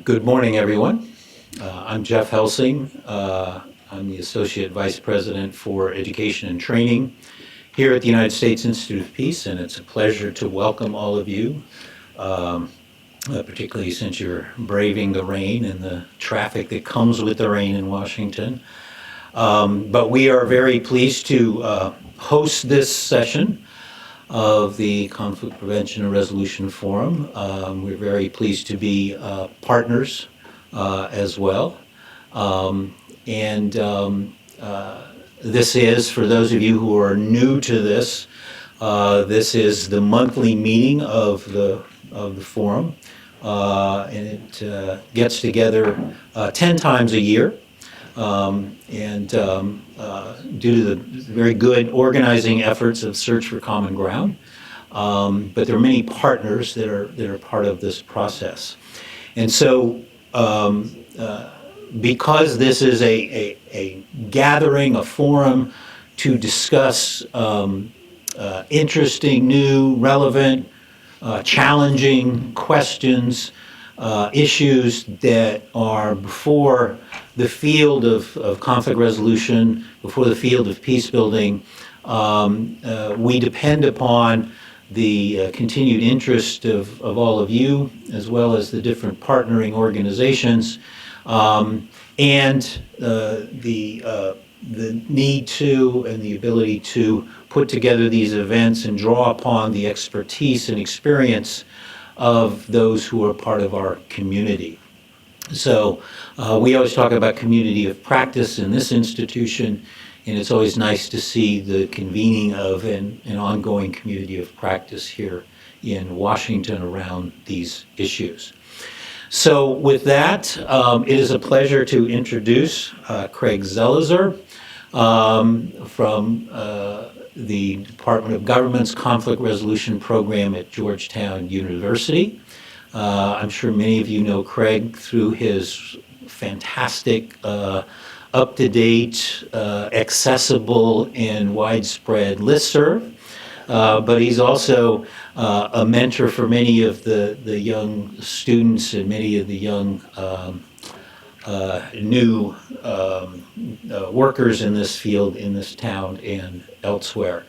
Good morning, everyone. I'm Jeff Helsing. I'm the Associate Vice President for Education and Training here at the United States Institute of Peace, and it's a pleasure to welcome all of you, particularly since you're braving the rain and the traffic that comes with the rain in Washington. But we are very pleased to host this session of the Conflict Prevention and Resolution Forum. We're very pleased to be partners as well. This is, for those of you who are new to this, this is the monthly meeting of the forum, and it gets together 10 times a year. Due to the very good organizing efforts of Search for Common Ground, but there are many partners that are part of this process. And so, because this is a gathering, a forum to discuss interesting, new, relevant, challenging questions, issues that are before the field of conflict resolution, before the field of peace building, we depend upon the continued interest of all of you, as well as the different partnering organizations, and the need to and the ability to put together these events and draw upon the expertise and experience of those who are part of our community. So we always talk about community of practice in this institution, and it's always nice to see the convening of an ongoing community of practice here in Washington around these issues. So with that, it is a pleasure to introduce Craig Zelizer from the Department of Government's Conflict Resolution Program at Georgetown University. I'm sure many of you know Craig through his fantastic, up-to-date, accessible, and widespread listserv. But he's also a mentor for many of the young students and many of the young new workers in this field, in this town, and elsewhere.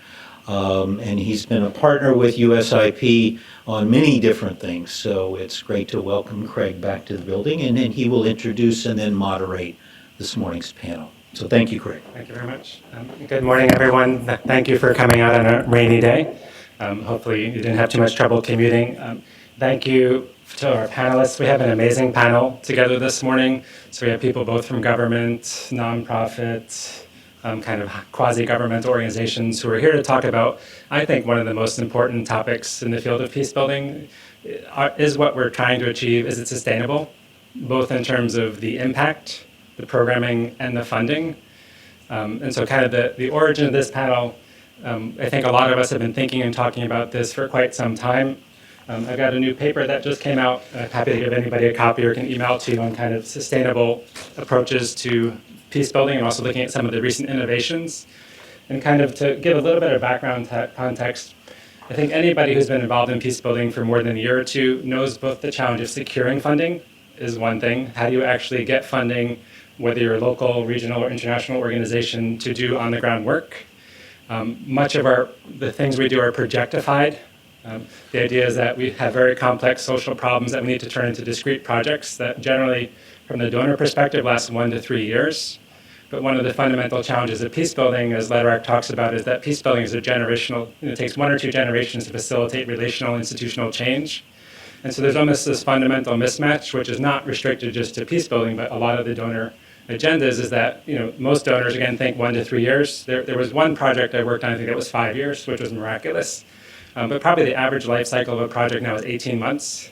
And he's been a partner with USIP on many different things, so it's great to welcome Craig back to the building, and then he will introduce and then moderate this morning's panel. So thank you, Craig. Thank you very much. Good morning, everyone. Thank you for coming out on a rainy day. Hopefully you didn't have too much trouble commuting. Thank you to our panelists. We have an amazing panel together this morning. So we have people both from government, nonprofit, kind of quasi-governmental organizations who are here to talk about, I think, one of the most important topics in the field of peace building is what we're trying to achieve. Is it sustainable, both in terms of the impact, the programming, and the funding? And so kind of the origin of this panel, I think a lot of us have been thinking and talking about this for quite some time. I've got a new paper that just came out. I'm happy to give anybody a copy or can email to you on kind of sustainable approaches to peace building and also looking at some of the recent innovations. And kind of to give a little bit of background context, I think anybody who's been involved in peace building for more than a year or two knows both the challenge of securing funding is one thing. How do you actually get funding, whether you're a local, regional, or international organization, to do on-the-ground work? Much of the things we do are projectified. The idea is that we have very complex social problems that we need to turn into discrete projects that generally, from the donor perspective, last 1 to 3 years. But one of the fundamental challenges of peace building, as Lederach talks about, is that peace building is a generational, it takes 1 or 2 generations to facilitate relational institutional change. And so there's almost this fundamental mismatch, which is not restricted just to peace building, but a lot of the donor agendas is that, most donors, again, think 1 to 3 years. There was one project I worked on, I think that was 5 years, which was miraculous. But probably the average life cycle of a project now is 18 months.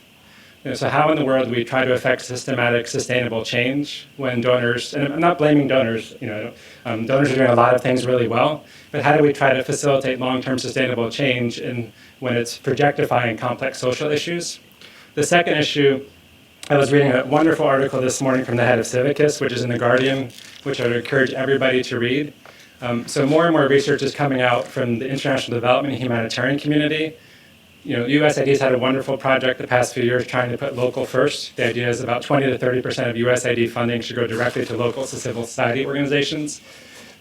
So how in the world do we try to affect systematic, sustainable change when donors, and I'm not blaming donors, donors are doing a lot of things really well, but how do we try to facilitate long-term sustainable change when it's projectifying complex social issues? The second issue, I was reading a wonderful article this morning from the head of Civicus, which is in The Guardian, which I would encourage everybody to read. So more and more research is coming out from the international development and humanitarian community USAID's had a wonderful project the past few years trying to put local first. The idea is about 20 to 30% of USAID funding should go directly to local civil society organizations.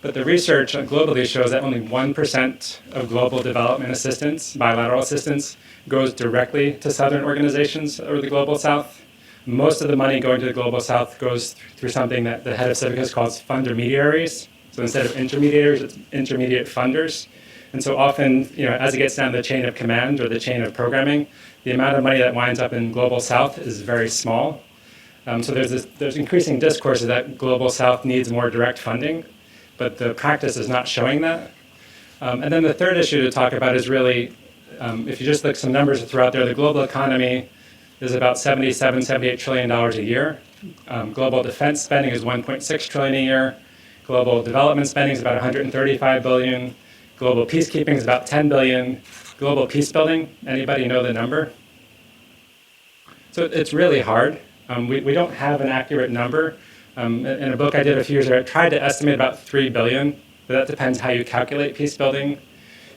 But the research globally shows that only 1% of global development assistance, bilateral assistance, goes directly to Southern organizations or the Global South. Most of the money going to the Global South goes through something that the head of Civicus calls fundermediaries. So instead of intermediaries, it's intermediate funders. And so often, as it gets down the chain of command or the chain of programming, the amount of money that winds up in Global South is very small. So there's increasing discourse that Global South needs more direct funding, but the practice is not showing that. And then the third issue to talk about is really, if you just look some numbers to throw out there, the global economy is about $78 trillion a year. Global defense spending is $1.6 trillion a year. Global development spending is about $135 billion. Global peacekeeping is about $10 billion. Global peacebuilding, anybody know the number? So it's really hard. We don't have an accurate number. In a book I did a few years ago, I tried to estimate about $3 billion, but that depends how you calculate peacebuilding.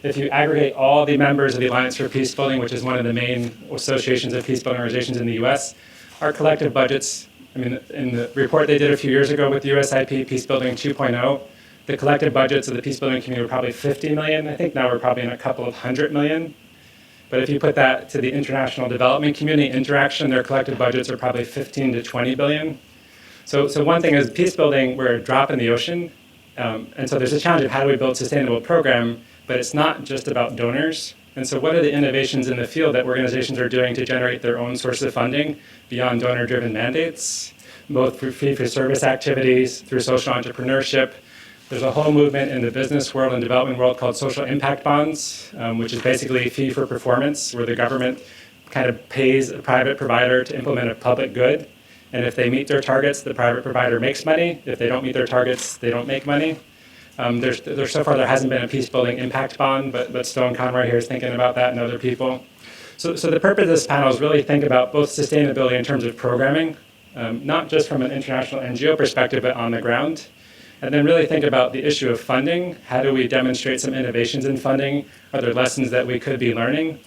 If you aggregate all the members of the Alliance for Peacebuilding, which is one of the main associations of peacebuilding organizations in the US, our collective budgets, in the report they did a few years ago with USIP Peacebuilding 2.0, the collective budgets of the peacebuilding community were probably 50 million. I think now we're probably in a couple of 100 million. But if you put that to the international development community interaction, their collective budgets are probably 15 to 20 billion. So one thing is peacebuilding, we're a drop in the ocean. And so there's a challenge of how do we build a sustainable program, but it's not just about donors. And so what are the innovations in the field that organizations are doing to generate their own source of funding beyond donor-driven mandates, both through fee-for-service activities, through social entrepreneurship. There's a whole movement in the business world and development world called social impact bonds, which is basically fee for performance, where the government kind of pays a private provider to implement a public good. And if they meet their targets, the private provider makes money. If they don't meet their targets, they don't make money. So far, there hasn't been a peace-building impact bond, but Stone Conroy here is thinking about that and other people. So the purpose of this panel is really think about both sustainability in terms of programming, not just from an international NGO perspective, but on the ground. And then really think about the issue of funding. How do we demonstrate some innovations in funding? Are there lessons that we could be learning?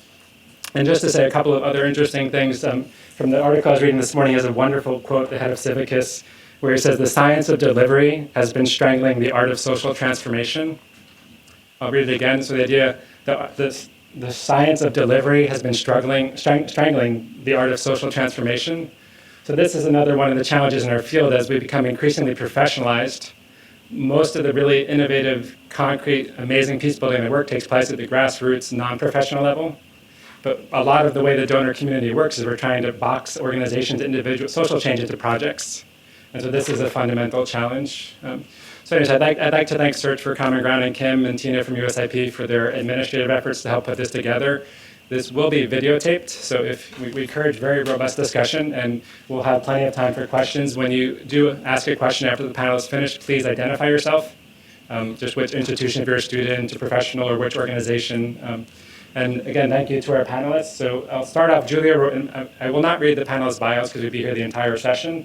And just to say a couple of other interesting things, from the article I was reading this morning is a wonderful quote, the head of Civicus, where he says, "The science of delivery has been strangling the art of social transformation." I'll read it again. So the idea that the science of delivery has been strangling the art of social transformation. So this is another one of the challenges in our field as we become increasingly professionalized. Most of the really innovative, concrete, amazing peacebuilding work takes place at the grassroots, non-professional level. But a lot of the way the donor community works is we're trying to box organizations, individual social change into projects. And so this is a fundamental challenge. So anyways, I'd like to thank Search for Common Ground and Kim and Tina from USIP for their administrative efforts to help put this together. This will be videotaped, so if we encourage very robust discussion, and we'll have plenty of time for questions. When you do ask a question after the panel is finished, please identify yourself, just which institution, if you're a student, a professional, or which organization. And again, thank you to our panelists. So I'll start off, I will not read the panelists' bios because we'd be here the entire session.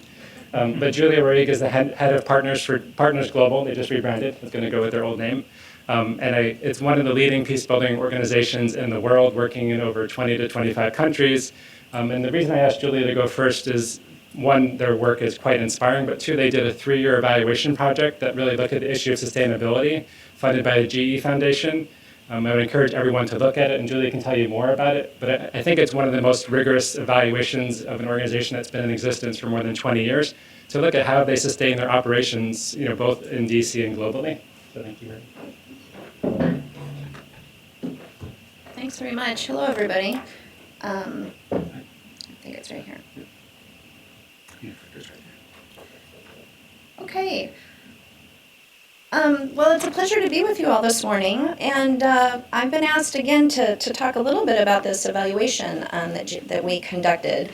But Julia Roig is the head of Partners for Partners Global. They just rebranded. It's going to go with their old name. It's one of the leading peacebuilding organizations in the world, working in over 20 to 25 countries. And the reason I asked Julia to go first is, one, their work is quite inspiring, but two, they did a 3-year evaluation project that really looked at the issue of sustainability, funded by the GE Foundation. I would encourage everyone to look at it, and Julia can tell you more about it. But I think it's one of the most rigorous evaluations of an organization that's been in existence for more than 20 years, to look at how they sustain their operations, both in DC and globally. So thank you very much. Thanks very much. Hello, everybody. I think it's right here. Okay. Well, it's a pleasure to be with you all this morning, and I've been asked again to talk a little bit about this evaluation that we conducted.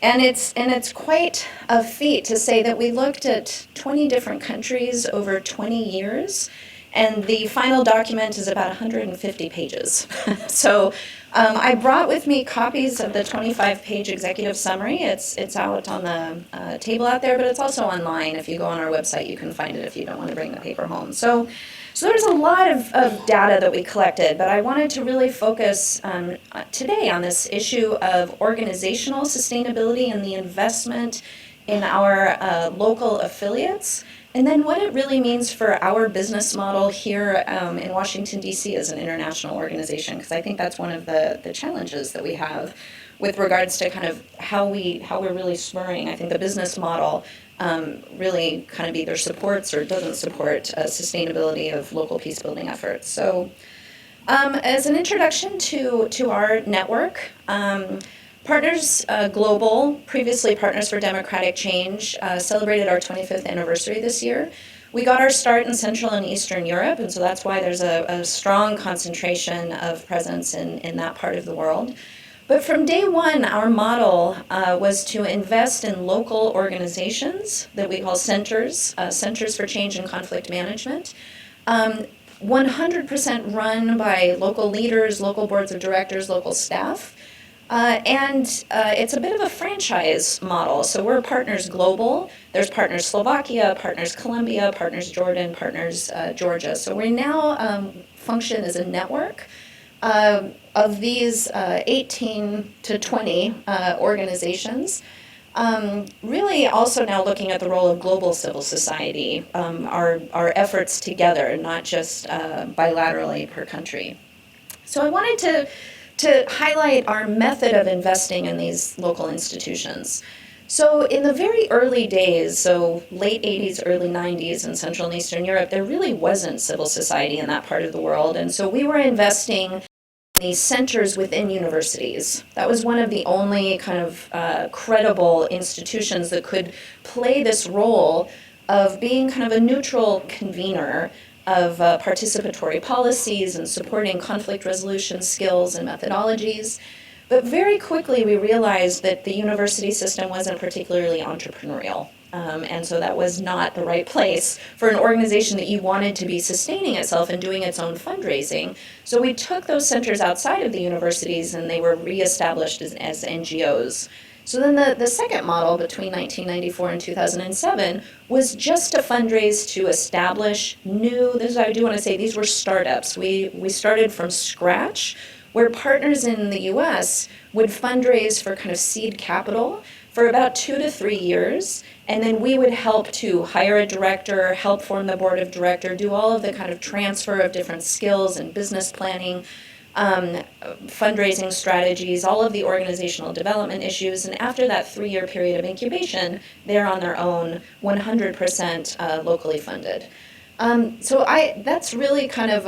And it's quite a feat to say that we looked at 20 different countries over 20 years, and the final document is about 150 pages. So I brought with me copies of the 25-page executive summary. It's out on the table out there, but it's also online. If you go on our website, you can find it if you don't want to bring the paper home. So So there's a lot of data that we collected, but I wanted to really focus today on this issue of organizational sustainability and the investment in our local affiliates, and then what it really means for our business model here in Washington, D.C. as an international organization, because I think that's one of the challenges that we have with regards to kind of how we're really spurring, I think, the business model really kind of either supports or doesn't support sustainability of local peace building efforts. So as an introduction to our network, Partners Global, previously Partners for Democratic Change, celebrated our 25th anniversary this year. We got our start in Central and Eastern Europe, and so that's why there's a strong concentration of presence in that part of the world. But from day one, our model was to invest in local organizations that we call centers, Centers for Change and Conflict Management, 100% run by local leaders, local boards of directors, local staff. It's a bit of a franchise model. So we're Partners Global. There's Partners Slovakia, Partners Colombia, Partners Jordan, Partners Georgia. So we now function as a network of these 18 to 20 organizations. Really also now looking at the role of global civil society, our efforts together, not just bilaterally per country. So I wanted to highlight our method of investing in these local institutions. So in the very early days, so late 80s, early 90s in Central and Eastern Europe, there really wasn't civil society in that part of the world. And so we were investing in these centers within universities. That was one of the only kind of credible institutions that could play this role of being kind of a neutral convener of participatory policies and supporting conflict resolution skills and methodologies. But very quickly we realized that the university system wasn't particularly entrepreneurial. And so that was not the right place for an organization that you wanted to be sustaining itself and doing its own fundraising. So we took those centers outside of the universities and they were reestablished as NGOs. So then the second model between 1994 and 2007 was just to fundraise to establish this is what I do want to say, these were startups. We started from scratch, where partners in the US would fundraise for kind of seed capital for about 2 to 3 years, and then we would help to hire a director, help form the board of director, do all of the kind of transfer of different skills and business planning, fundraising strategies, all of the organizational development issues, and after that 3-year period of incubation, they're on their own, 100% locally funded. So that's really kind of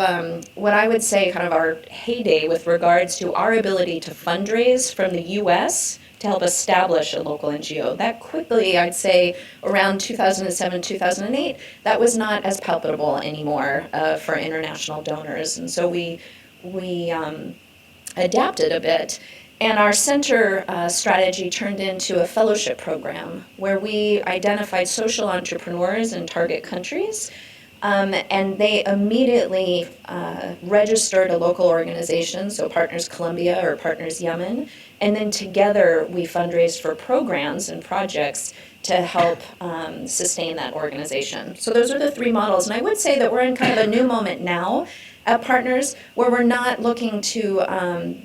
what I would say kind of our heyday with regards to our ability to fundraise from the US to help establish a local NGO. That quickly, I'd say around 2007, 2008, that was not as palpable anymore for international donors. And so we adapted a bit, and our center strategy turned into a fellowship program where we identified social entrepreneurs in target countries, and they immediately registered a local organization, so Partners Colombia or Partners Yemen, and then together we fundraised for programs and projects to help sustain that organization. So those are the 3 models, and I would say that we're in kind of a new moment now at Partners, where we're not looking to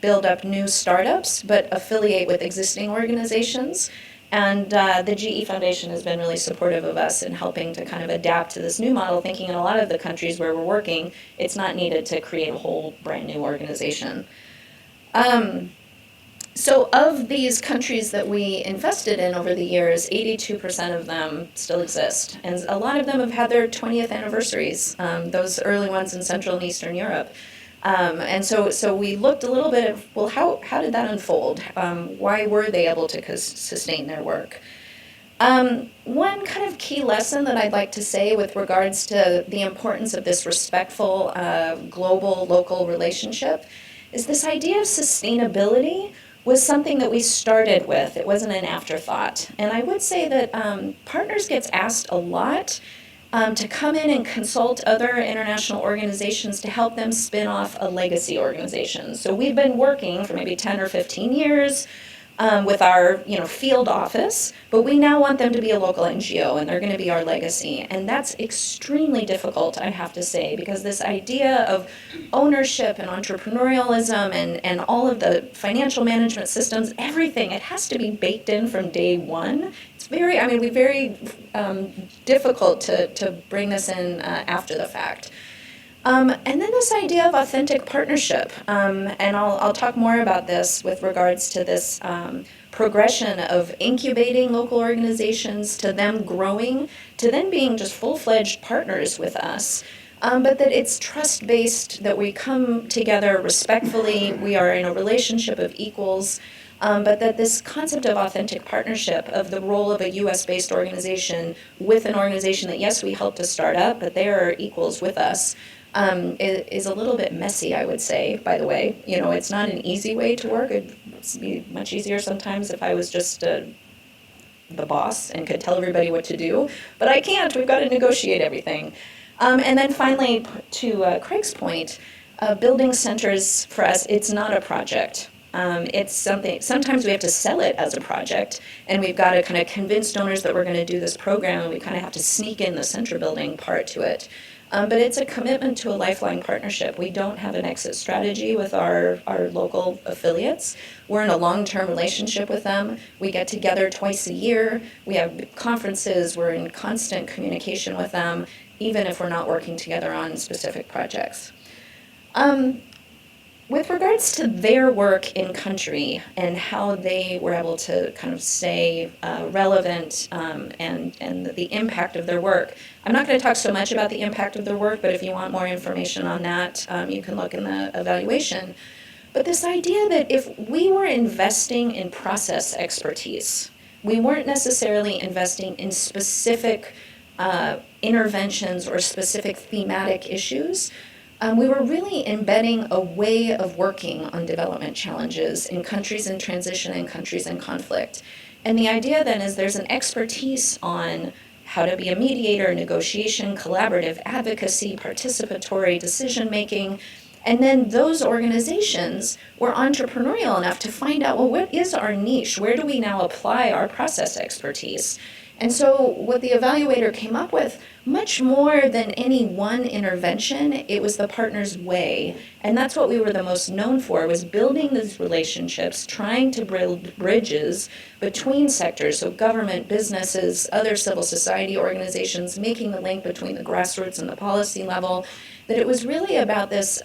build up new startups, but affiliate with existing organizations. And the GE Foundation has been really supportive of us in helping to kind of adapt to this new model, thinking in a lot of the countries where we're working, it's not needed to create a whole brand new organization. So of these countries that we invested in over the years, 82% of them still exist. And a lot of them have had their 20th anniversaries, those early ones in Central and Eastern Europe. And so we looked a little bit of, well, how did that unfold? Why were they able to sustain their work? One kind of key lesson that I'd like to say with regards to the importance of this respectful global-local relationship is this idea of sustainability was something that we started with. It wasn't an afterthought. And I would say that Partners gets asked a lot to come in and consult other international organizations to help them spin off a legacy organization. So we've been working for maybe 10 or 15 years with our field office, but we now want them to be a local NGO, and they're going to be our legacy. And that's extremely difficult, I have to say, because this idea of ownership and entrepreneurialism and all of the financial management systems, everything, it has to be baked in from day one. It's very, very difficult to bring this in after the fact. And then this idea of authentic partnership, and I'll talk more about this with regards to this progression of incubating local organizations to them growing to then being just full-fledged partners with us. But that it's trust-based, that we come together respectfully, we are in a relationship of equals, but that this concept of authentic partnership, of the role of a US-based organization with an organization that, yes, we helped to start up, but they are equals with us, is a little bit messy, I would say, by the way. It's not an easy way to work. It'd be much easier sometimes if I was just the boss and could tell everybody what to do, but I can't. We've got to negotiate everything. And then finally, to Craig's point, building centers for us, it's not a project. It's something, sometimes we have to sell it as a project, and we've got to kind of convince donors that we're going to do this program, and we kind of have to sneak in the center building part to it. But it's a commitment to a lifelong partnership. We don't have an exit strategy with our local affiliates. We're in a long-term relationship with them. We get together twice a year. We have conferences. We're in constant communication with them, even if we're not working together on specific projects. With regards to their work in country and how they were able to kind of stay relevant and the impact of their work, I'm not going to talk so much about the impact of their work, but if you want more information on that, you can look in the evaluation. But this idea that if we were investing in process expertise, we weren't necessarily investing in specific interventions or specific thematic issues, we were really embedding a way of working on development challenges in countries in transition and countries in conflict. And the idea then is there's an expertise on how to be a mediator, negotiation, collaborative advocacy, participatory decision-making. And then those organizations were entrepreneurial enough to find out, well, what is our niche? Where do we now apply our process expertise? And so what the evaluator came up with, much more than any one intervention, it was the partner's way. And that's what we were the most known for, was building these relationships, trying to build bridges between sectors, so government, businesses, other civil society organizations, making the link between the grassroots and the policy level, that it was really about this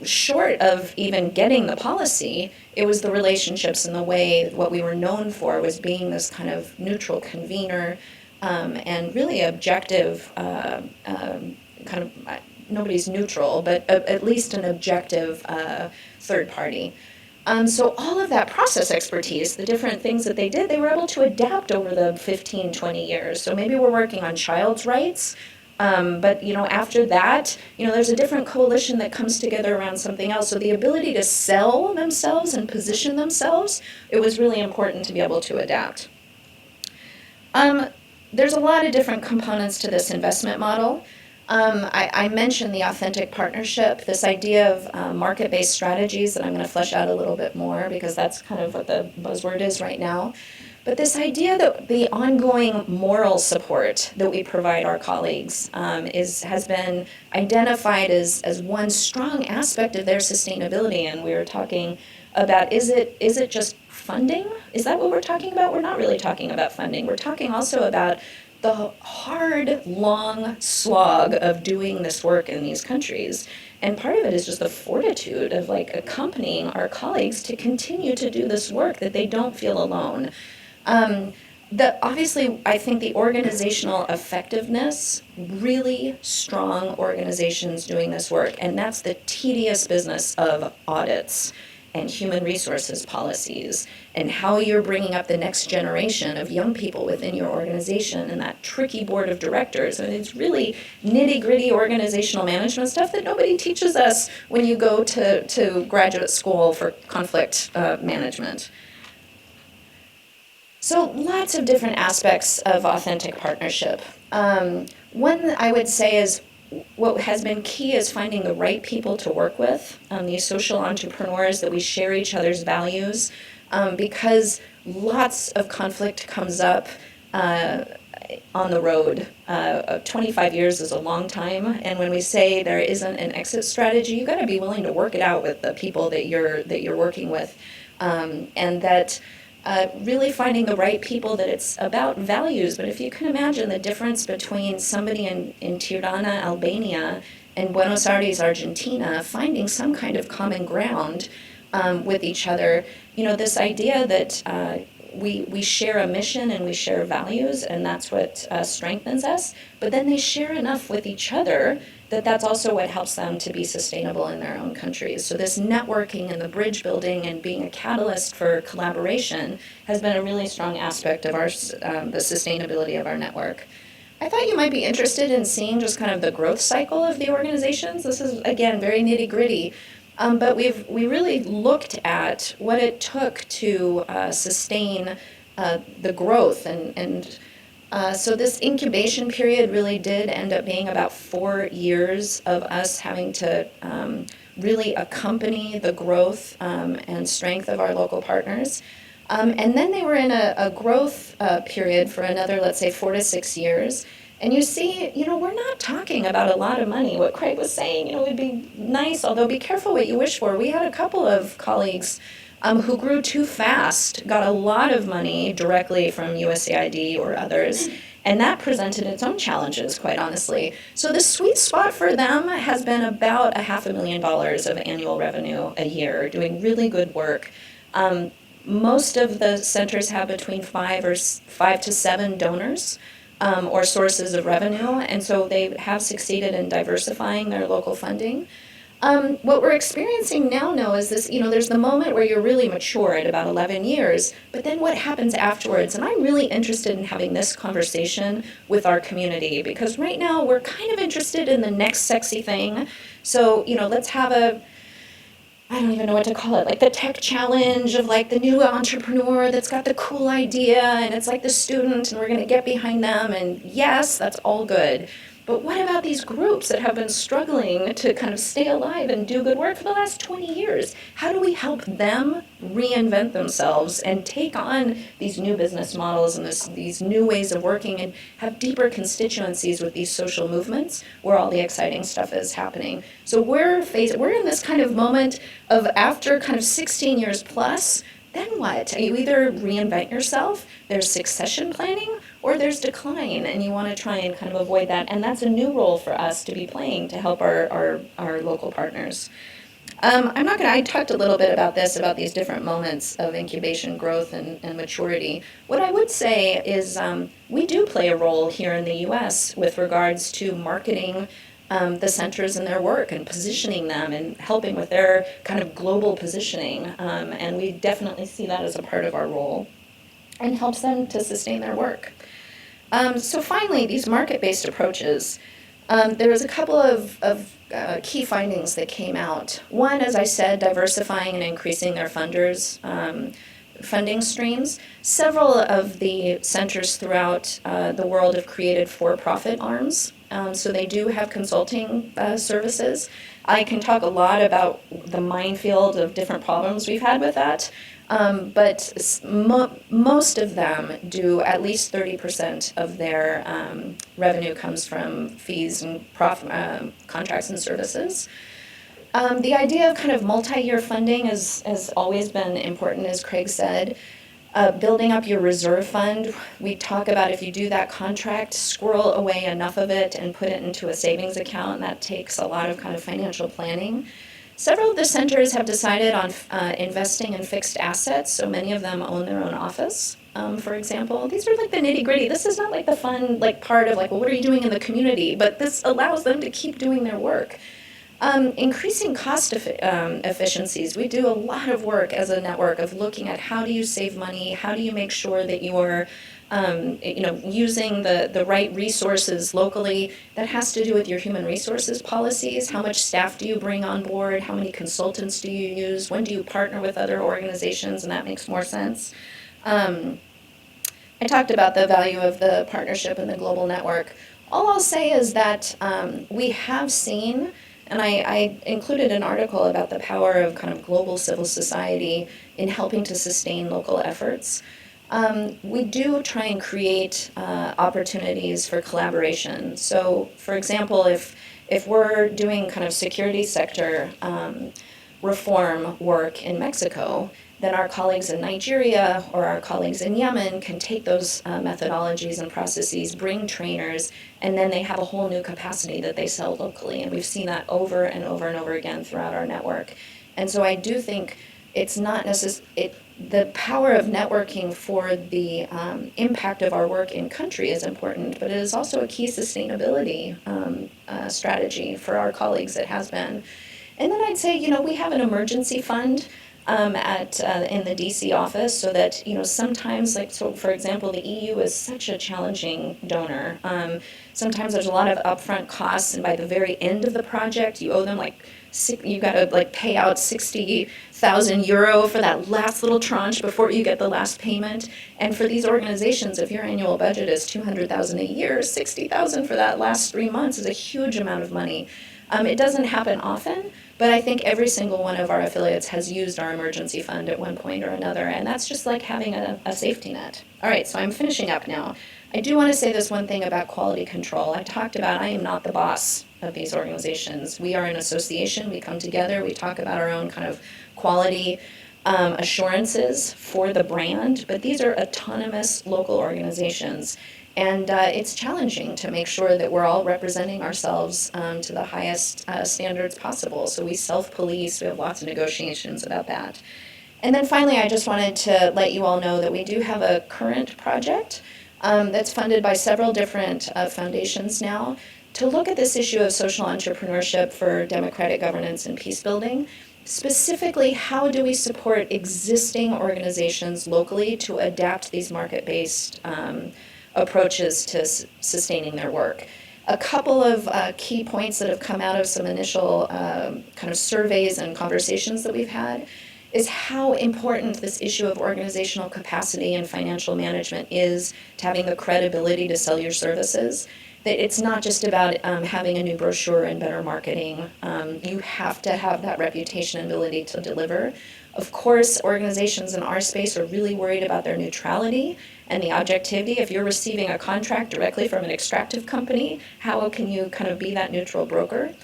short of even getting the policy, it was the relationships and the way. What we were known for was being this kind of neutral convener and really objective, nobody's neutral, but at least an objective third party. So all of that process expertise, the different things that they did, they were able to adapt over the 15, 20 years. So maybe we're working on child's rights, but after that, there's a different coalition that comes together around something else. So the ability to sell themselves and position themselves, it was really important to be able to adapt. There's a lot of different components to this investment model. I mentioned the authentic partnership, this idea of market-based strategies that I'm going to flesh out a little bit more because that's kind of what the buzzword is right now. But this idea that the ongoing moral support that we provide our colleagues has been identified as one strong aspect of their sustainability. And we were talking about, is it just funding? Is that what we're talking about? We're not really talking about funding. We're talking also about the hard, long slog of doing this work in these countries. And part of it is just the fortitude of accompanying our colleagues to continue to do this work, that they don't feel alone. Obviously, I think the organizational effectiveness, really strong organizations doing this work, and that's the tedious business of audits and human resources policies, and how you're bringing up the next generation of young people within your organization, and that tricky board of directors. And it's really nitty-gritty organizational management stuff that nobody teaches us when you go to graduate school for conflict management. So lots of different aspects of authentic partnership. One I would say is what has been key is finding the right people to work with, these social entrepreneurs that we share each other's values, because lots of conflict comes up on the road. 25 years is a long time, and when we say there isn't an exit strategy, you got to be willing to work it out with the people that you're working with, and that really finding the right people, that it's about values. But if you can imagine the difference between somebody in Tirana, Albania, and Buenos Aires, Argentina, finding some kind of common ground with each other, this idea that we share a mission and we share values, and that's what strengthens us. But then they share enough with each other that that's also what helps them to be sustainable in their own countries. So this networking and the bridge building and being a catalyst for collaboration has been a really strong aspect of the sustainability of our network. I thought you might be interested in seeing just kind of the growth cycle of the organizations. This is, again, very nitty-gritty. But we really looked at what it took to sustain the growth. So this incubation period really did end up being about 4 years of us having to really accompany the growth and strength of our local partners. And then they were in a growth period for another, let's say, 4 to 6 years. And you see, we're not talking about a lot of money. What Craig was saying, it would be nice, although be careful what you wish for. We had a couple of colleagues who grew too fast, got a lot of money directly from USAID or others, and that presented its own challenges, quite honestly. So the sweet spot for them has been about $500,000 of annual revenue a year, doing really good work. Most of the centers have between 5 to 7 donors. Or sources of revenue, and so they have succeeded in diversifying their local funding. What we're experiencing now is this, there's the moment where you're really mature at about 11 years, but then what happens afterwards? And I'm really interested in having this conversation with our community, because right now we're kind of interested in the next sexy thing. So, let's have I don't even know what to call it, like the tech challenge of like the new entrepreneur that's got the cool idea, and it's like the student, and we're going to get behind them, and yes, that's all good. But what about these groups that have been struggling to kind of stay alive and do good work for the last 20 years? How do we help them reinvent themselves and take on these new business models and these new ways of working, and have deeper constituencies with these social movements where all the exciting stuff is happening? So we're in this kind of moment of, after kind of 16 years plus, then what? You either reinvent yourself, there's succession planning, or there's decline, and you want to try and kind of avoid that. And that's a new role for us to be playing to help our local partners. I talked a little bit about these different moments of incubation, growth, and maturity. What I would say is we do play a role here in the US with regards to marketing the centers and their work and positioning them and helping with their kind of global positioning. And we definitely see that as a part of our role and helps them to sustain their work. So finally, these market-based approaches, there was a couple of key findings that came out. One, as I said, diversifying and increasing their funding streams. Several of the centers throughout the world have created for-profit arms. So they do have consulting services. I can talk a lot about the minefield of different problems we've had with that. But most of them do at least 30% of their revenue comes from fees and contracts and services. The idea of kind of multi-year funding has always been important, as Craig said. Building up your reserve fund, we talk about, if you do that contract, squirrel away enough of it and put it into a savings account, and that takes a lot of kind of financial planning. Several of the centers have decided on investing in fixed assets, so many of them own their own office, for example. These are like the nitty-gritty. This is not like the fun part of well, what are you doing in the community? But this allows them to keep doing their work. Increasing cost efficiencies. We do a lot of work as a network of looking at how do you save money, how do you make sure that you're using the right resources locally. That has to do with your human resources policies. How much staff do you bring on board? How many consultants do you use? When do you partner with other organizations? And that makes more sense. I talked about the value of the partnership and the global network. All I'll say is that we have seen, and I included an article about the power of kind of global civil society in helping to sustain local efforts. We do try and create opportunities for collaboration. So, for example, if we're doing kind of security sector reform work in Mexico, then our colleagues in Nigeria or our colleagues in Yemen can take those methodologies and processes, bring trainers, and then they have a whole new capacity that they sell locally. And we've seen that over and over and over again throughout our network. And so I do think it's not necessarily, the power of networking for the impact of our work in country is important, but it is also a key sustainability strategy for our colleagues. It has been. And then I'd say, we have an emergency fund in the DC office, so that sometimes, for example, the EU is such a challenging donor. Sometimes there's a lot of upfront costs, and by the very end of the project, you owe them you got to pay out 60,000 euro for that last little tranche before you get the last payment. And for these organizations, if your annual budget is 200,000 a year, 60,000 for that last 3 months is a huge amount of money. It doesn't happen often, but I think every single one of our affiliates has used our emergency fund at one point or another, and that's just like having a safety net. All right, so I'm finishing up now. I do want to say this one thing about quality control. I talked about I am not the boss of these organizations. We are an association. We come together. We talk about our own kind of quality assurances for the brand, but these are autonomous local organizations. And it's challenging to make sure that we're all representing ourselves to the highest standards possible. So we self-police. We have lots of negotiations about that. And then finally, I just wanted to let you all know that we do have a current project that's funded by several different foundations now to look at this issue of social entrepreneurship for democratic governance and peace building. Specifically, how do we support existing organizations locally to adapt these market-based approaches to sustaining their work? A couple of key points that have come out of some initial kind of surveys and conversations that we've had is how important this issue of organizational capacity and financial management is to having the credibility to sell your services. That it's not just about having a new brochure and better marketing. You have to have that reputation and ability to deliver. Of course, organizations in our space are really worried about their neutrality and the objectivity. If you're receiving a contract directly from an extractive company, how can you kind of be that neutral broker?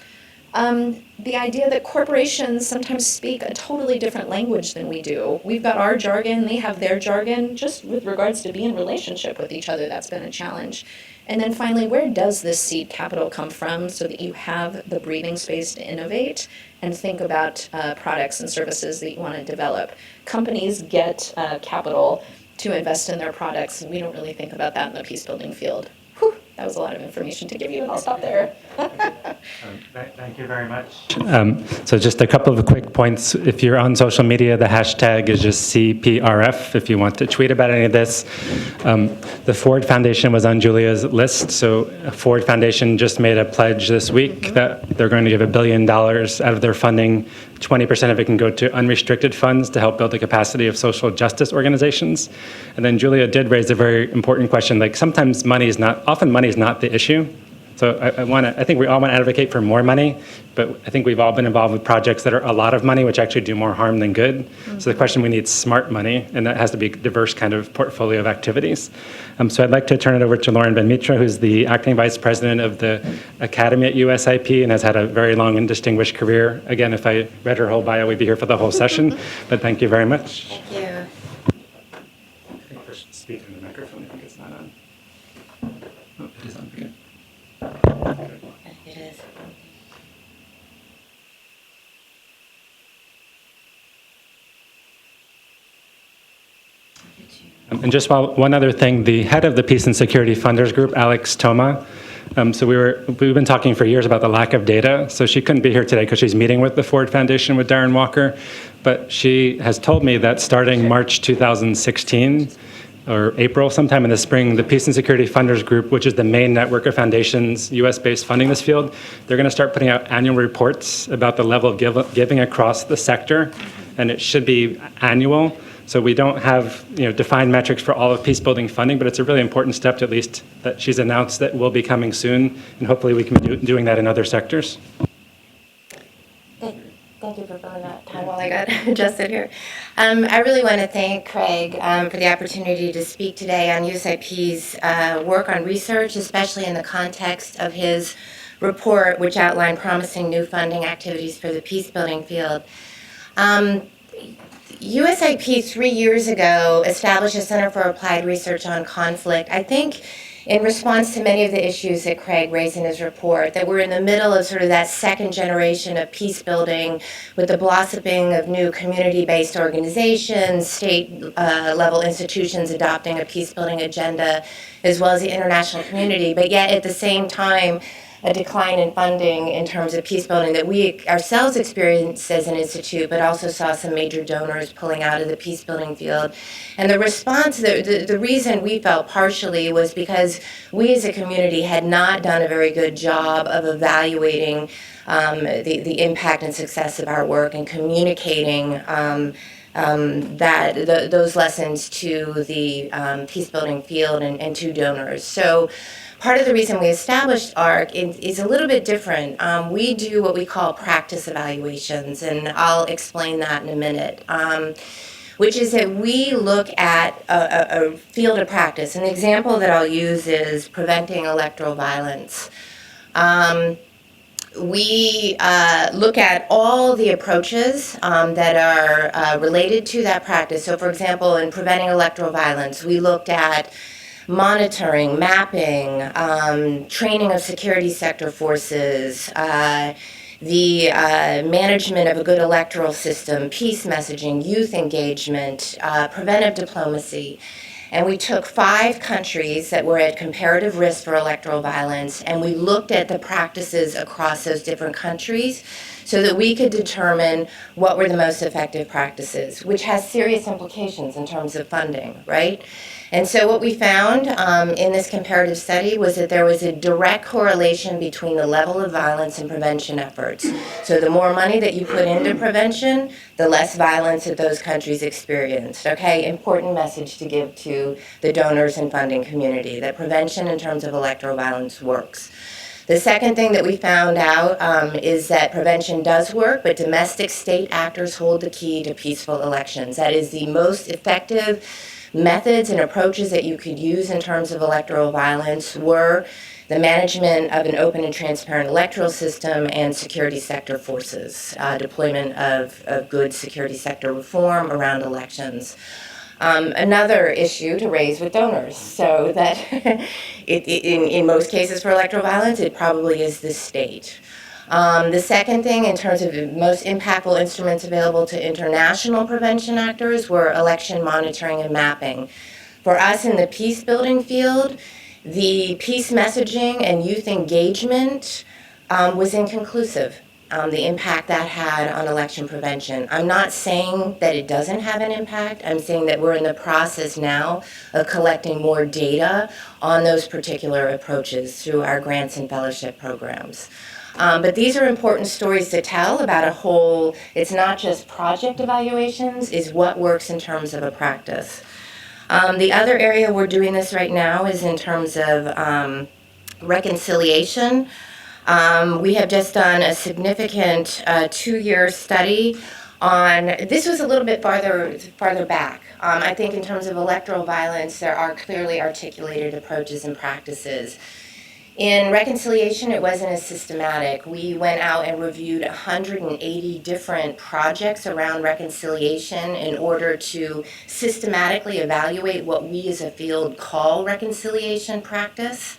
The idea that corporations sometimes speak a totally different language than we do. We've got our jargon, they have their jargon, just with regards to being in relationship with each other, that's been a challenge. And then finally, where does this seed capital come from so that you have the breathing space to innovate and think about products and services that you want to develop? Companies get capital to invest in their products, and we don't really think about that in the peace building field. Whew, that was a lot of information to give you, and I'll stop there. Thank you very much. So just a couple of quick points. If you're on social media, the hashtag is just CPRF if you want to tweet about any of this. The Ford Foundation was on Julia's list. So Ford Foundation just made a pledge this week that they're going to give $1 billion out of their funding. 20% of it can go to unrestricted funds to help build the capacity of social justice organizations. And then Julia did raise a very important question, like sometimes often money is not the issue. So I think we all want to advocate for more money, but I think we've all been involved with projects that are a lot of money, which actually do more harm than good. Mm-hmm. So the question, we need smart money, and that has to be a diverse kind of portfolio of activities. So I'd like to turn it over to Lauren Ben Mitra, who's the acting vice president of the Academy at USIP and has had a very long and distinguished career. Again, if I read her whole bio, we'd be here for the whole session, but thank you very much. Thank you. I think we're speaking in the microphone. I think it's not on. Oh, it is on. Good. It is. And just one other thing, the head of the Peace and Security Funders Group, Alex Toma, so we've been talking for years about the lack of data. So she couldn't be here today because she's meeting with the Ford Foundation with Darren Walker. But she has told me that starting March 2016, or April, sometime in the spring, the Peace and Security Funders Group, which is the main network of foundations, US-based funding this field, they're going to start putting out annual reports about the level of giving across the sector, and it should be annual. So we don't have defined metrics for all of peacebuilding funding, but it's a really important step, at least that she's announced that will be coming soon, and hopefully we can be doing that in other sectors. Thank you for filling that time while I got adjusted here. I really want to thank Craig for the opportunity to speak today on USIP's work on research, especially in the context of his report, which outlined promising new funding activities for the peacebuilding field. USIP 3 years ago established a Center for Applied Research on Conflict, I think in response to many of the issues that Craig raised in his report, that we're in the middle of sort of that second generation of peace building with the blossoming of new community-based organizations, state-level institutions adopting a peace building agenda, as well as the international community, but yet at the same time, a decline in funding in terms of peace building that we ourselves experienced as an institute, but also saw some major donors pulling out of the peace building field. And the response, the reason we felt partially was because we as a community had not done a very good job of evaluating the impact and success of our work and communicating those lessons to the peace building field and to donors. So part of the reason we established ARC is a little bit different. We do what we call practice evaluations, and I'll explain that in a minute, which is that we look at a field of practice. An example that I'll use is preventing electoral violence. We look at all the approaches that are related to that practice. So, for example, in preventing electoral violence, we looked at monitoring, mapping, training of security sector forces, the management of a good electoral system, peace messaging, youth engagement, preventive diplomacy. And we took 5 countries that were at comparative risk for electoral violence, and we looked at the practices across those different countries so that we could determine what were the most effective practices, which has serious implications in terms of funding, right? And so what we found in this comparative study was that there was a direct correlation between the level of violence and prevention efforts. So the more money that you put into prevention, the less violence that those countries experienced. Okay, important message to give to the donors and funding community, that prevention in terms of electoral violence works. The second thing that we found out is that prevention does work, but domestic state actors hold the key to peaceful elections. That is the most effective methods and approaches that you could use in terms of electoral violence were the management of an open and transparent electoral system and security sector forces, deployment of good security sector reform around elections. Another issue to raise with donors, so that in most cases for electoral violence, it probably is the state. The second thing, in terms of the most impactful instruments available to international prevention actors, were election monitoring and mapping. For us in the peace building field, the peace messaging and youth engagement was inconclusive. The impact that had on election prevention. I'm not saying that it doesn't have an impact. I'm saying that we're in the process now of collecting more data on those particular approaches through our grants and fellowship programs. But these are important stories to tell about a whole, it's not just project evaluations, it's what works in terms of a practice. The other area we're doing this right now is in terms of reconciliation. We have just done a significant 2-year study on, this was a little bit farther back. I think in terms of electoral violence, there are clearly articulated approaches and practices. In reconciliation, it wasn't as systematic. We went out and reviewed 180 different projects around reconciliation in order to systematically evaluate what we as a field call reconciliation practice.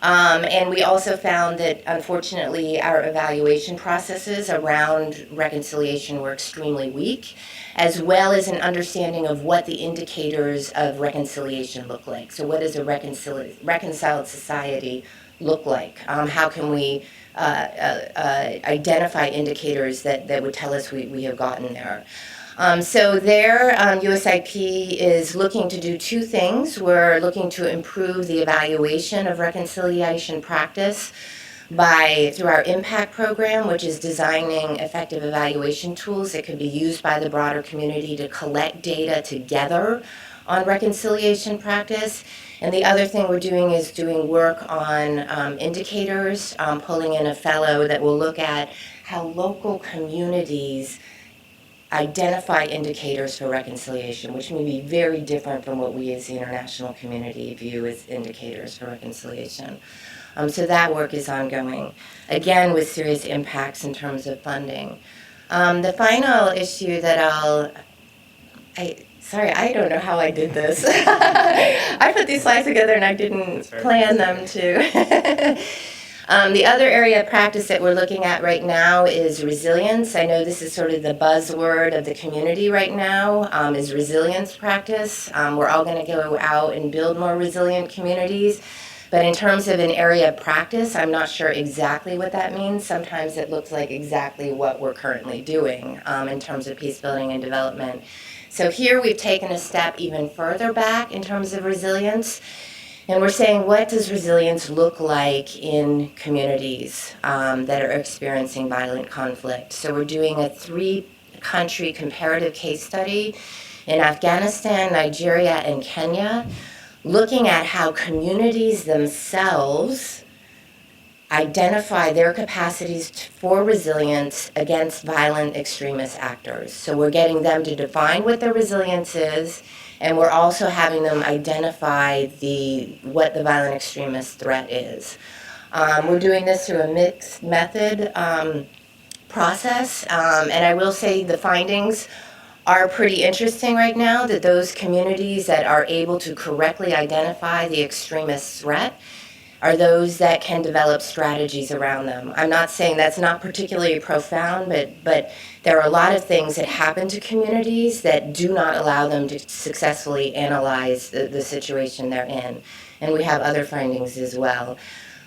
And we also found that, unfortunately, our evaluation processes around reconciliation were extremely weak, as well as an understanding of what the indicators of reconciliation look like. So what does a reconciled society look like? How can we identify indicators that would tell us we have gotten there? So there, USIP is looking to do 2 things. We're looking to improve the evaluation of reconciliation practice. through our impact program, which is designing effective evaluation tools that could be used by the broader community to collect data together on reconciliation practice. And the other thing we're doing is doing work on indicators, pulling in a fellow that will look at how local communities identify indicators for reconciliation, which may be very different from what we as the international community view as indicators for reconciliation. So that work is ongoing, again with serious impacts in terms of funding. The final issue that I don't know how I did this. I put these slides together and I didn't plan them to. The other area of practice that we're looking at right now is resilience. I know this is sort of the buzzword of the community right now, is resilience practice. We're all going to go out and build more resilient communities. But in terms of an area of practice, I'm not sure exactly what that means. Sometimes it looks like exactly what we're currently doing in terms of peace building and development. So here we've taken a step even further back in terms of resilience. And we're saying, what does resilience look like in communities that are experiencing violent conflict? So we're doing a 3-country comparative case study in Afghanistan, Nigeria, and Kenya, looking at how communities themselves identify their capacities for resilience against violent extremist actors. So we're getting them to define what their resilience is, and we're also having them identify what the violent extremist threat is. We're doing this through a mixed method process, and I will say the findings are pretty interesting right now, that those communities that are able to correctly identify the extremist threat are those that can develop strategies around them. I'm not saying that's not particularly profound, but there are a lot of things that happen to communities that do not allow them to successfully analyze the situation they're in. And we have other findings as well.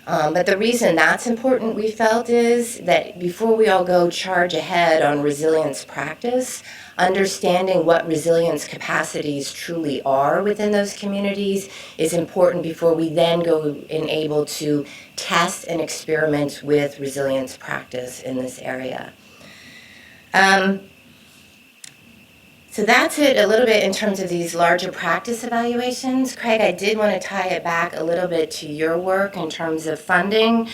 But the reason that's important, we felt, is that before we all go charge ahead on resilience practice, understanding what resilience capacities truly are within those communities is important before we then go and able to test and experiment with resilience practice in this area. So that's it a little bit in terms of these larger practice evaluations. Craig, I did want to tie it back a little bit to your work in terms of funding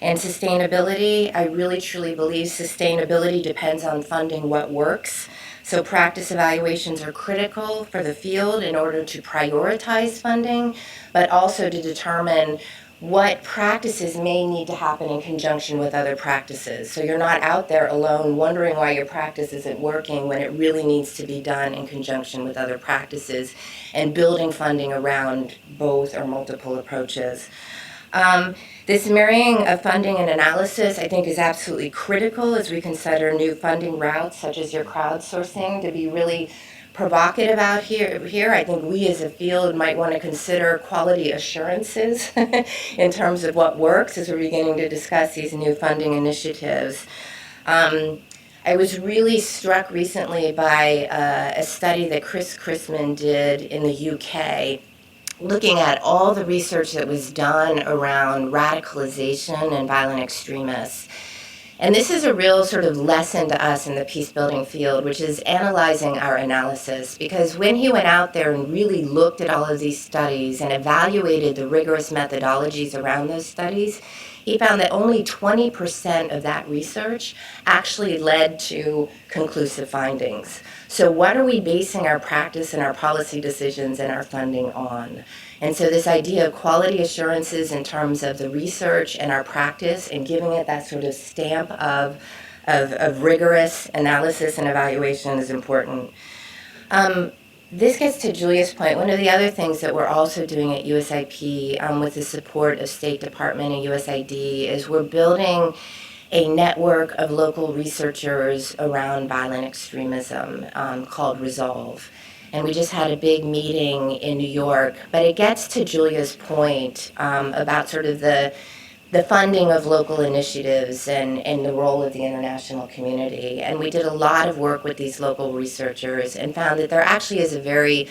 and sustainability. I really truly believe sustainability depends on funding what works. So practice evaluations are critical for the field in order to prioritize funding, but also to determine what practices may need to happen in conjunction with other practices. So you're not out there alone wondering why your practice isn't working when it really needs to be done in conjunction with other practices, and building funding around both or multiple approaches. This marrying of funding and analysis, I think, is absolutely critical as we consider new funding routes, such as your crowdsourcing, to be really provocative out here. I think we as a field might want to consider quality assurances in terms of what works as we're beginning to discuss these new funding initiatives. I was really struck recently by a study that Chris Chrisman did in the UK, looking at all the research that was done around radicalization and violent extremists. And this is a real sort of lesson to us in the peace building field, which is analyzing our analysis. Because when he went out there and really looked at all of these studies and evaluated the rigorous methodologies around those studies, he found that only 20% of that research actually led to conclusive findings. So what are we basing our practice and our policy decisions and our funding on? And so this idea of quality assurances in terms of the research and our practice and giving it that sort of stamp of rigorous analysis and evaluation is important. This gets to Julia's point. One of the other things that we're also doing at USIP with the support of State Department and USAID is we're building a network of local researchers around violent extremism called Resolve. And we just had a big meeting in New York. But it gets to Julia's point about sort of the funding of local initiatives and the role of the international community. And we did a lot of work with these local researchers and found that there actually is a very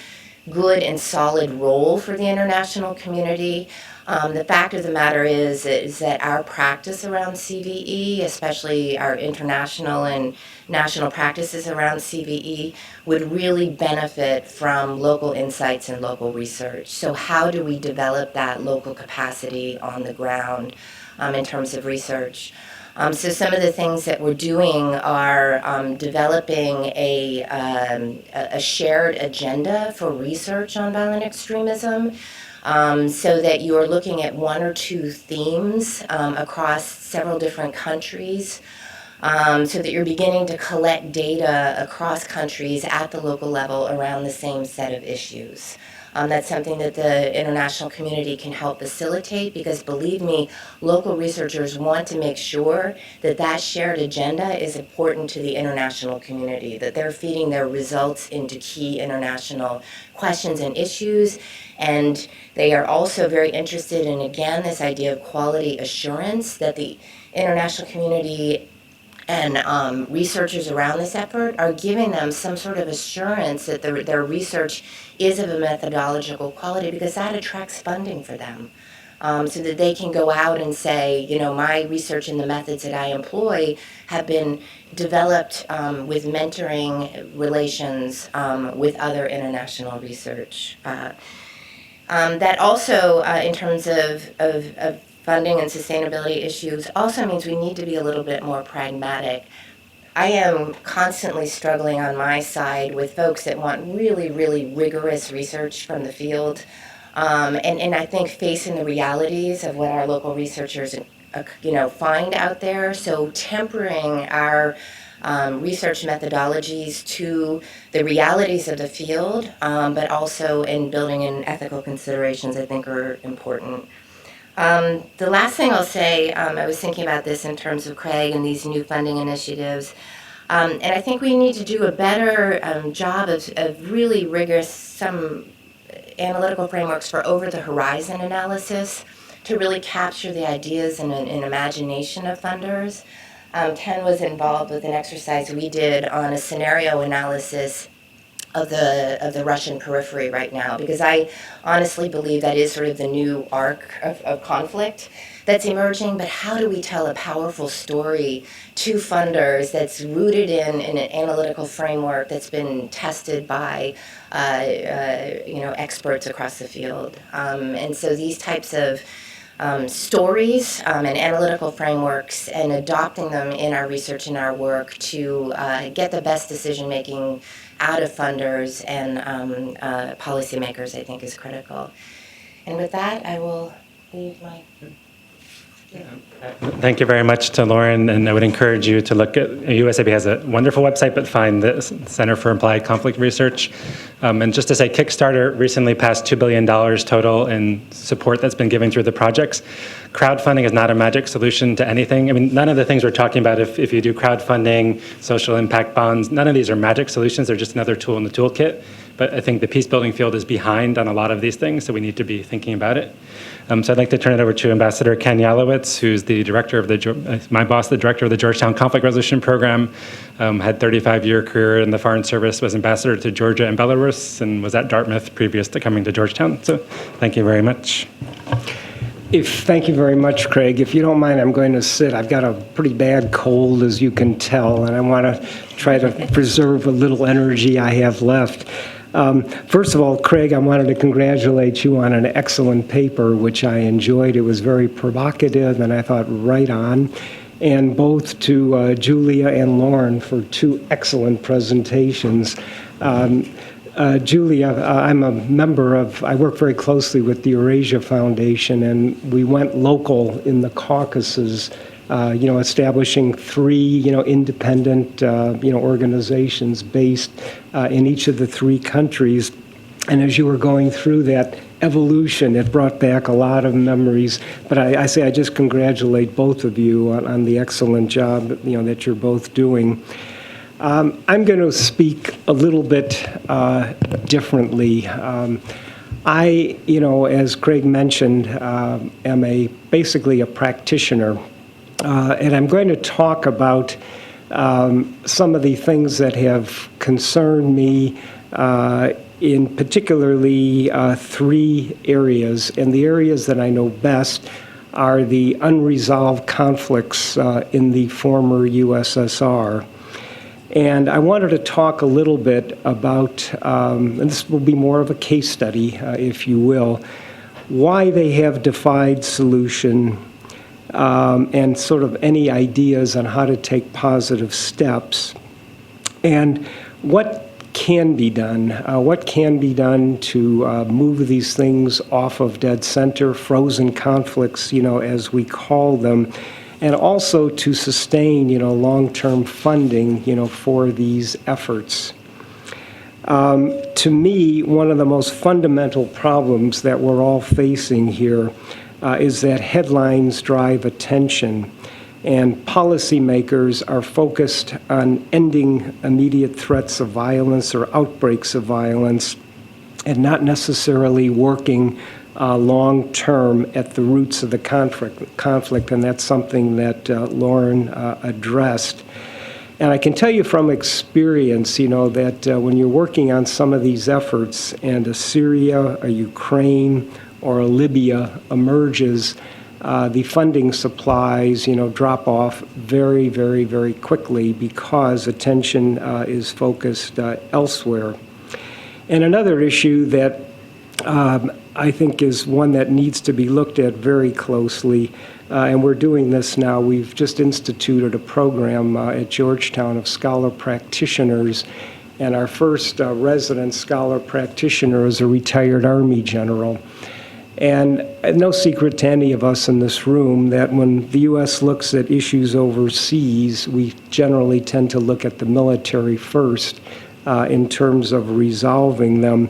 good and solid role for the international community. The fact of the matter is that our practice around CVE, especially our international and national practices around CVE, would really benefit from local insights and local research. So how do we develop that local capacity on the ground in terms of research? So some of the things that we're doing are developing a shared agenda for research on violent extremism, so that you're looking at one or two themes across several different countries, so that you're beginning to collect data across countries at the local level around the same set of issues. That's something that the international community can help facilitate, because believe me, local researchers want to make sure that that shared agenda is important to the international community, that they're feeding their results into key international questions and issues. And they are also very interested in, again, this idea of quality assurance, that the international community and researchers around this effort are giving them some sort of assurance that their research is of a methodological quality, because that attracts funding for them. So that they can go out and say, you know, my research and the methods that I employ have been developed with mentoring relations with other international research. That also, in terms of funding and sustainability issues, also means we need to be a little bit more pragmatic. I am constantly struggling on my side with folks that want really, really rigorous research from the field, and I think facing the realities of what our local researchers find out there. So tempering our research methodologies to the realities of the field, but also in building in ethical considerations, I think are important. The last thing I'll say, I was thinking about this in terms of Craig and these new funding initiatives, and I think we need to do a better job of really rigorous, some analytical frameworks for over-the-horizon analysis to really capture the ideas and imagination of funders. Ken was involved with an exercise we did on a scenario analysis of the Russian periphery right now, because I honestly believe that is sort of the new arc of conflict that's emerging. But how do we tell a powerful story to funders that's rooted in an analytical framework that's been tested by experts across the field? And so these types of stories and analytical frameworks, and adopting them in our research and our work to get the best decision making out of funders and policymakers, I think, is critical. And with that, I will leave my... Thank you very much to Lauren, and I would encourage you to look at, USAB has a wonderful website, but find the Center for Applied Conflict Research. And just to say, Kickstarter recently passed $2 billion total in support that's been given through the projects. Crowdfunding is not a magic solution to anything. I mean, none of the things we're talking about, if you do crowdfunding, social impact bonds, none of these are magic solutions. They're just another tool in the toolkit. But I think the peacebuilding field is behind on a lot of these things, so we need to be thinking about it. So I'd like to turn it over to Ambassador Ken Yalowitz, who's the director of my boss, the director of the Georgetown Conflict Resolution Program, had 35-year career in the Foreign Service, was ambassador to Georgia and Belarus, and was at Dartmouth previous to coming to Georgetown. So thank you very much. Thank you very much, Craig. If you don't mind, I'm going to sit. I've got a pretty bad cold, as you can tell, and I want to try to preserve a little energy I have left. First of all, Craig, I wanted to congratulate you on an excellent paper, which I enjoyed. It was very provocative, and I thought right on. And both to Julia and Lauren for two excellent presentations. Julia, I'm a member of, I work very closely with the Eurasia Foundation, and we went local in the Caucasus, establishing three, independent, organizations based in each of the three countries. And as you were going through that evolution, it brought back a lot of memories. But I just congratulate both of you on the excellent job, that you're both doing. I'm going to speak a little bit differently. I, as Craig mentioned, am basically a practitioner. And I'm going to talk about some of the things that have concerned me in particularly three areas. And the areas that I know best are the unresolved conflicts in the former USSR. And I wanted to talk a little bit about, and this will be more of a case study, if you will, why they have defied solution, and sort of any ideas on how to take positive steps, and what can be done. What can be done to move these things off of dead center, frozen conflicts, as we call them, and also to sustain, long-term funding, for these efforts. To me, one of the most fundamental problems that we're all facing here is that headlines drive attention, and policymakers are focused on ending immediate threats of violence or outbreaks of violence, and not necessarily working long-term at the roots of the conflict, and that's something that Lauren addressed. And I can tell you from experience, that when you're working on some of these efforts and a Syria, a Ukraine, or a Libya emerges, the funding supplies, drop off very, very, very quickly because attention is focused elsewhere. And another issue that I think is one that needs to be looked at very closely, and we're doing this now. We've just instituted a program at Georgetown of scholar practitioners, and our first resident scholar practitioner is a retired Army general. And no secret to any of us in this room that when the U.S. looks at issues overseas, we generally tend to look at the military first in terms of resolving them.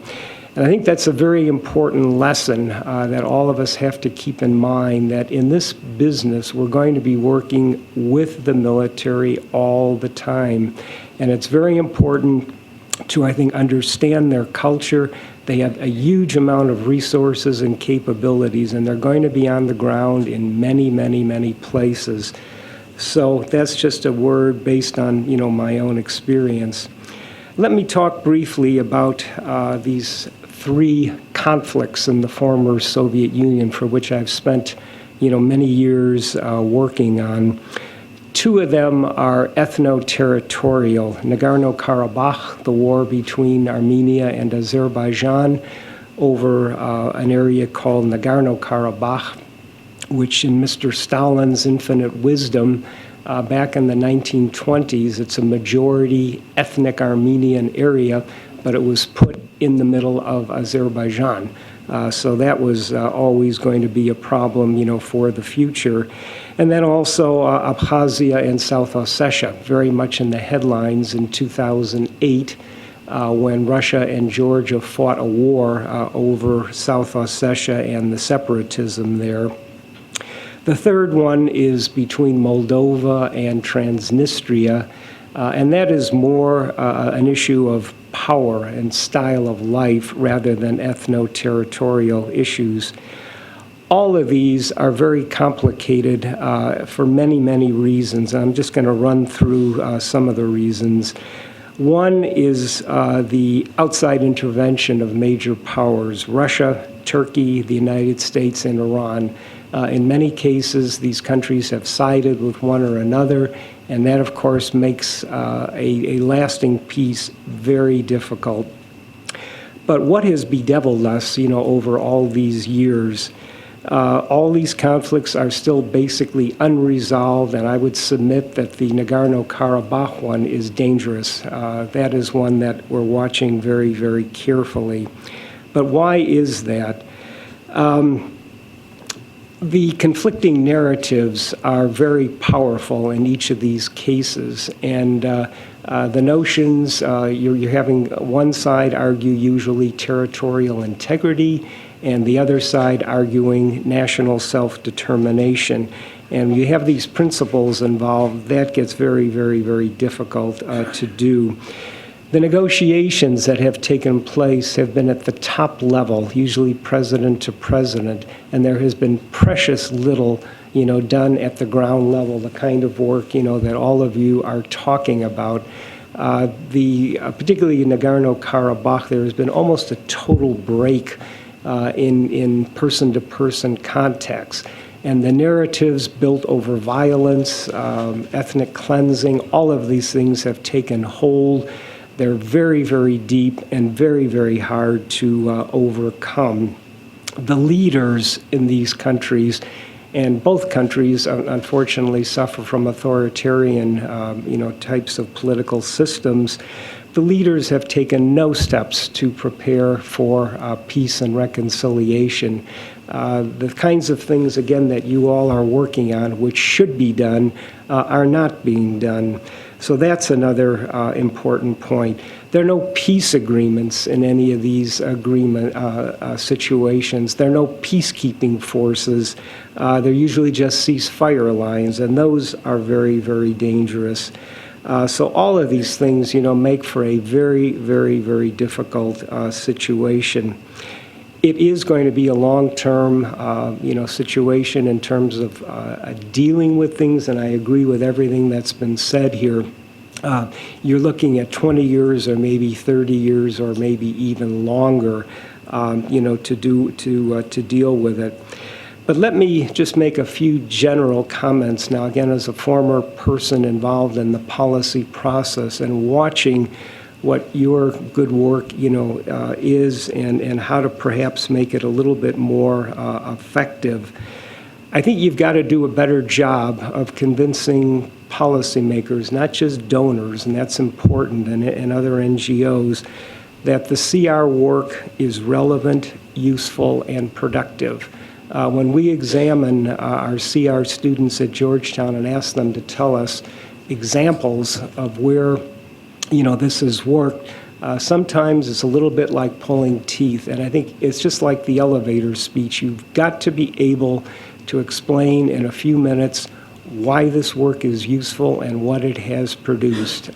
And I think that's a very important lesson that all of us have to keep in mind, that in this business, we're going to be working with the military all the time. And it's very important to, I think, understand their culture. They have a huge amount of resources and capabilities, and they're going to be on the ground in many, many, many places. So that's just a word based on, my own experience. Let me talk briefly about these three conflicts in the former Soviet Union, for which I've spent, many years working on. Two of them are ethno-territorial. Nagorno-Karabakh, the war between Armenia and Azerbaijan over an area called Nagorno-Karabakh, which in Mr. Stalin's infinite wisdom, back in the 1920s, it's a majority ethnic Armenian area, but it was put in the middle of Azerbaijan. So that was always going to be a problem, for the future. And then also Abkhazia and South Ossetia, very much in the headlines in 2008 when Russia and Georgia fought a war over South Ossetia and the separatism there. The third one is between Moldova and Transnistria, and that is more an issue of power and style of life rather than ethno-territorial issues. All of these are very complicated for many, many reasons. I'm just going to run through some of the reasons. One is the outside intervention of major powers, Russia, Turkey, the United States, and Iran. In many cases, these countries have sided with one or another, and that, of course, makes a lasting peace very difficult. But what has bedeviled us, over all these years, all these conflicts are still basically unresolved, and I would submit that the Nagorno-Karabakh one is dangerous. That is one that we're watching very, very carefully. But why is that? The conflicting narratives are very powerful in each of these cases, and the notions, you're having one side argue usually territorial integrity, and the other side arguing national self-determination. And you have these principles involved, that gets very, very, very difficult to do. The negotiations that have taken place have been at the top level, usually president to president, and there has been precious little, done at the ground level, the kind of work, that all of you are talking about. Particularly in Nagorno-Karabakh, there has been almost a total break in person-to-person contacts. And the narratives built over violence, ethnic cleansing, all of these things have taken hold. They're very, very deep and very, very hard to overcome. The leaders in these countries, and both countries unfortunately suffer from authoritarian types of political systems. The leaders have taken no steps to prepare for peace and reconciliation. The kinds of things, again, that you all are working on, which should be done, are not being done. So that's another important point. There are no peace agreements in any of these situations. There are no peacekeeping forces. They're usually just ceasefire lines, and those are very, very dangerous. So all of these things, make for a very, very, very difficult situation. It is going to be a long-term, situation in terms of dealing with things, and I agree with everything that's been said here. You're looking at 20 years or maybe 30 years or maybe even longer, to deal with it. But let me just make a few general comments now, again, as a former person involved in the policy process and watching what your good work, is and how to perhaps make it a little bit more effective. I think you've got to do a better job of convincing policymakers, not just donors, and that's important, and other NGOs, that the CR work is relevant, useful, and productive. When we examine our CR students at Georgetown and ask them to tell us examples of where this has worked, sometimes it's a little bit like pulling teeth. And I think it's just like the elevator speech. You've got to be able to explain in a few minutes why this work is useful and what it has produced.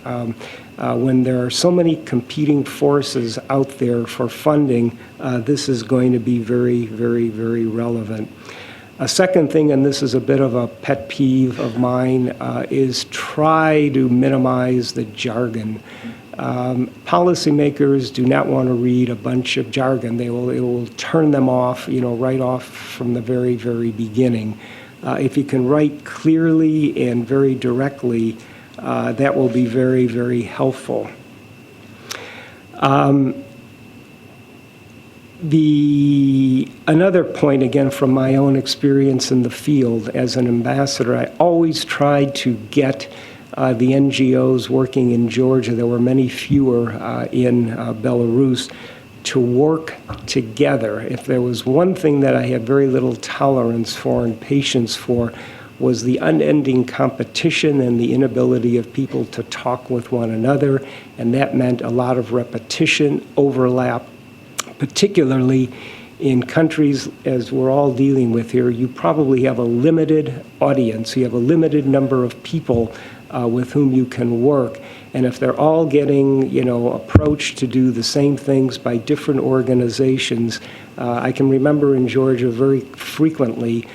When there are so many competing forces out there for funding, this is going to be very, very, very relevant. A second thing, and this is a bit of a pet peeve of mine, is try to minimize the jargon. Policymakers do not want to read a bunch of jargon. It will turn them off, right off from the very, very beginning. If you can write clearly and very directly, that will be very, very helpful. Another point, again, from my own experience in the field as an ambassador, I always tried to get the NGOs working in Georgia, there were many fewer in Belarus, to work together. If there was one thing that I had very little tolerance for and patience for, was the unending competition and the inability of people to talk with one another, and that meant a lot of repetition, overlap, particularly in countries, as we're all dealing with here. You probably have a limited audience. You have a limited number of people with whom you can work. And if they're all getting, approached to do the same things by different organizations, I can remember in Georgia very frequently,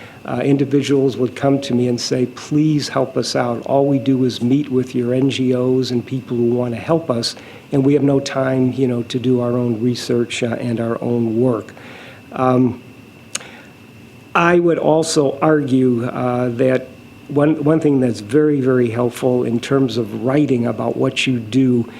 individuals would come to me and say, please help us out. All we do is meet with your NGOs and people who want to help us, and we have no time, to do our own research and our own work. I would also argue that one thing that's very, very helpful in terms of writing about what you do,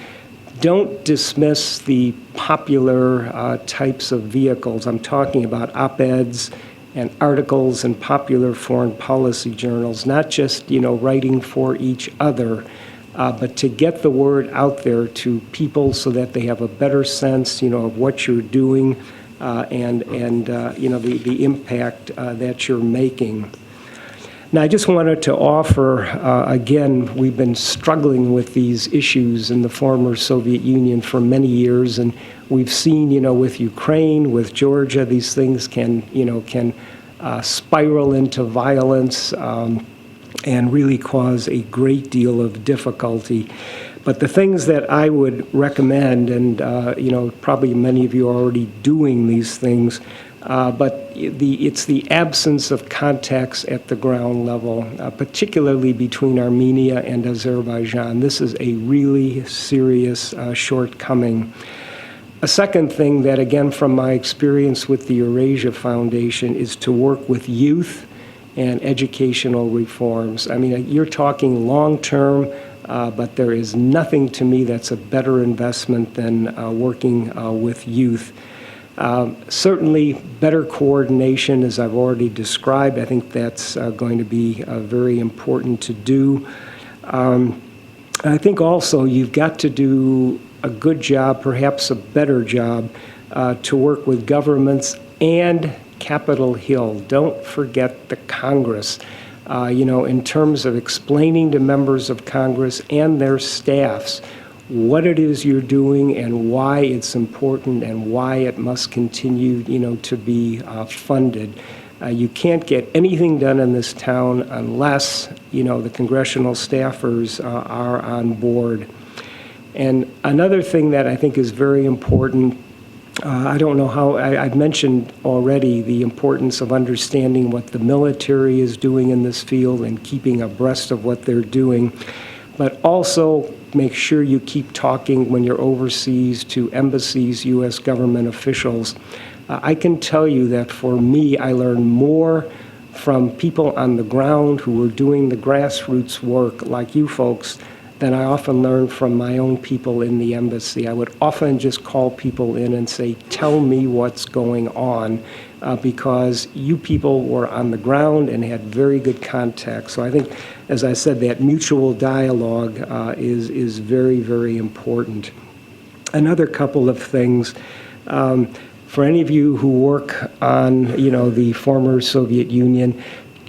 don't dismiss the popular types of vehicles. I'm talking about op-eds and articles in popular foreign policy journals, not just, writing for each other, but to get the word out there to people so that they have a better sense, of what you're doing and the impact that you're making. Now, I just wanted to offer, again, we've been struggling with these issues in the former Soviet Union for many years, and we've seen, with Ukraine, with Georgia, these things can spiral into violence and really cause a great deal of difficulty. But the things that I would recommend, and probably many of you are already doing these things, But it's the absence of contacts at the ground level, particularly between Armenia and Azerbaijan. This is a really serious shortcoming. A second thing that, again, from my experience with the Eurasia Foundation, is to work with youth and educational reforms. I mean, you're talking long-term, but there is nothing to me that's a better investment than working with youth. Certainly, better coordination, as I've already described. I think that's going to be very important to do. I think also you've got to do a good job, perhaps a better job, to work with governments and Capitol Hill. Don't forget the Congress. In terms of explaining to members of Congress and their staffs what it is you're doing and why it's important and why it must continue, to be funded. You can't get anything done in this town unless, the congressional staffers are on board. And another thing that I think is very important, I don't know how, I've mentioned already the importance of understanding what the military is doing in this field and keeping abreast of what they're doing, but also make sure you keep talking when you're overseas to embassies, U.S. government officials. I can tell you that for me, I learned more from people on the ground who were doing the grassroots work like you folks than I often learn from my own people in the embassy. I would often just call people in and say, tell me what's going on, because you people were on the ground and had very good contact. So I think, as I said, that mutual dialogue is very, very important. Another couple of things. For any of you who work on, the former Soviet Union,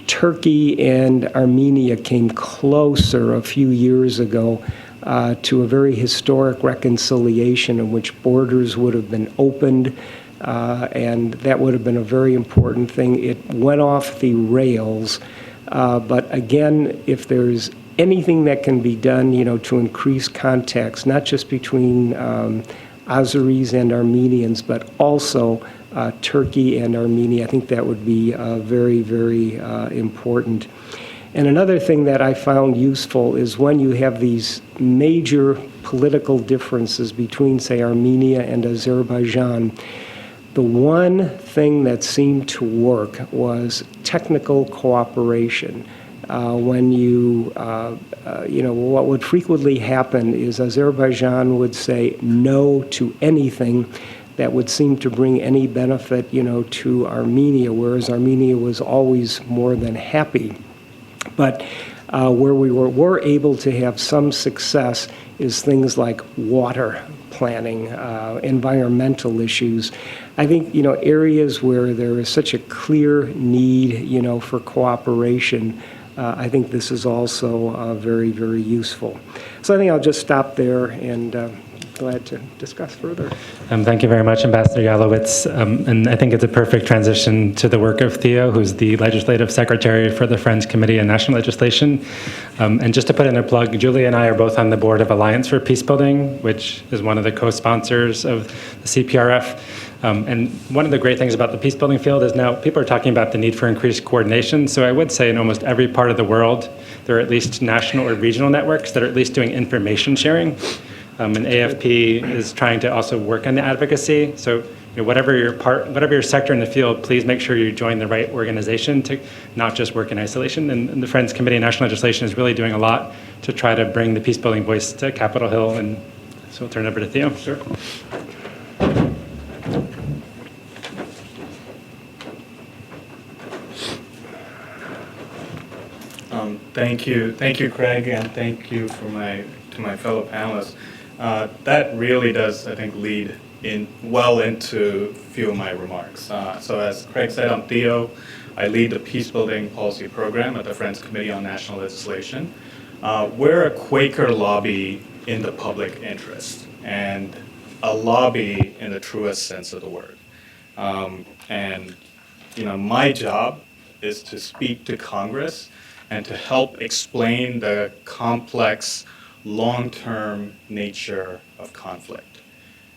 Turkey and Armenia came closer a few years ago to a very historic reconciliation in which borders would have been opened, and that would have been a very important thing. It went off the rails, but again, if there's anything that can be done, to increase contacts, not just between Azeris and Armenians, but also Turkey and Armenia. I think that would be very, very important. And another thing that I found useful is when you have these major political differences between, say, Armenia and Azerbaijan, the one thing that seemed to work was technical cooperation. When what would frequently happen is Azerbaijan would say no to anything that would seem to bring any benefit, to Armenia, whereas Armenia was always more than happy. But where we were able to have some success is things like water planning, environmental issues. I think, areas where there is such a clear need, for cooperation, I think this is also very, very useful. So I think I'll just stop there and glad to discuss further. Thank you very much, Ambassador Yalowitz. And I think it's a perfect transition to the work of Theo, who's the Legislative Secretary for the Friends Committee on National Legislation. And just to put in a plug, Julie and I are both on the board of Alliance for Peacebuilding, which is one of the co-sponsors of the CPRF. And one of the great things about the peacebuilding field is now people are talking about the need for increased coordination. So I would say in almost every part of the world, there are at least national or regional networks that are at least doing information sharing. And AFP is trying to also work on the advocacy. So whatever your sector in the field, please make sure you join the right organization to not just work in isolation. And the Friends Committee on National Legislation is really doing a lot to try to bring the peacebuilding voice to Capitol Hill. And so I'll turn it over to Theo. Sure. Thank you, Craig, and thank you to my fellow panelists. That really does, I think, lead well into a few of my remarks. So as Craig said, I'm Theo. I lead the Peacebuilding Policy Program at the Friends Committee on National Legislation. We're a Quaker lobby in the public interest, and a lobby in the truest sense of the word. And my job is to speak to Congress and to help explain the complex, long-term nature of conflict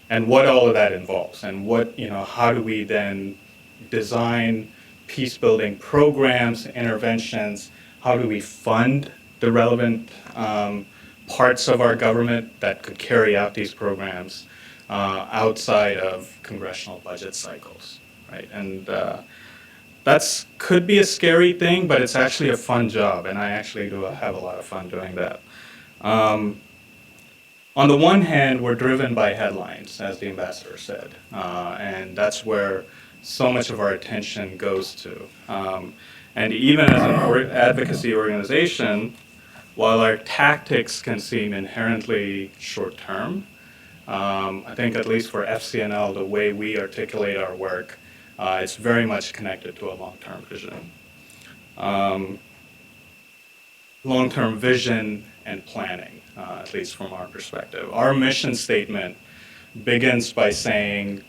and what all of that involves, and how do we then design peace-building programs, interventions? How do we fund the relevant parts of our government that could carry out these programs outside of congressional budget cycles, right? And that's could be a scary thing, but it's actually a fun job, and I actually do have a lot of fun doing that. On the one hand, we're driven by headlines, as the ambassador said, and that's where so much of our attention goes to. And even as an advocacy organization, while our tactics can seem inherently short-term, I think at least for FCNL, the way we articulate our work, it's very much connected to a long-term vision. Long-term vision and planning, at least from our perspective. Our mission statement begins by saying,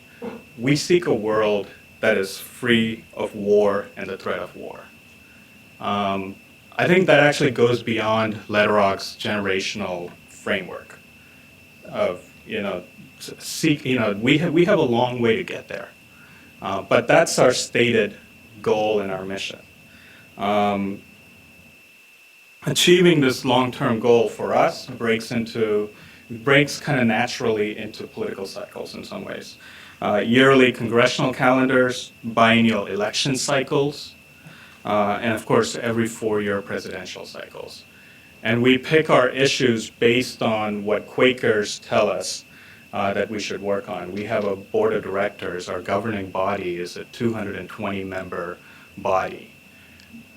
we seek a world that is free of war and the threat of war. I think that actually goes beyond Lederach's generational framework of, we have a long way to get there. But that's our stated goal and our mission. Achieving this long-term goal for us breaks kind of naturally into political cycles in some ways. Yearly congressional calendars, biennial election cycles, and of course every 4-year presidential cycles. And we pick our issues based on what Quakers tell us that we should work on. We have a board of directors. Our governing body is a 220-member body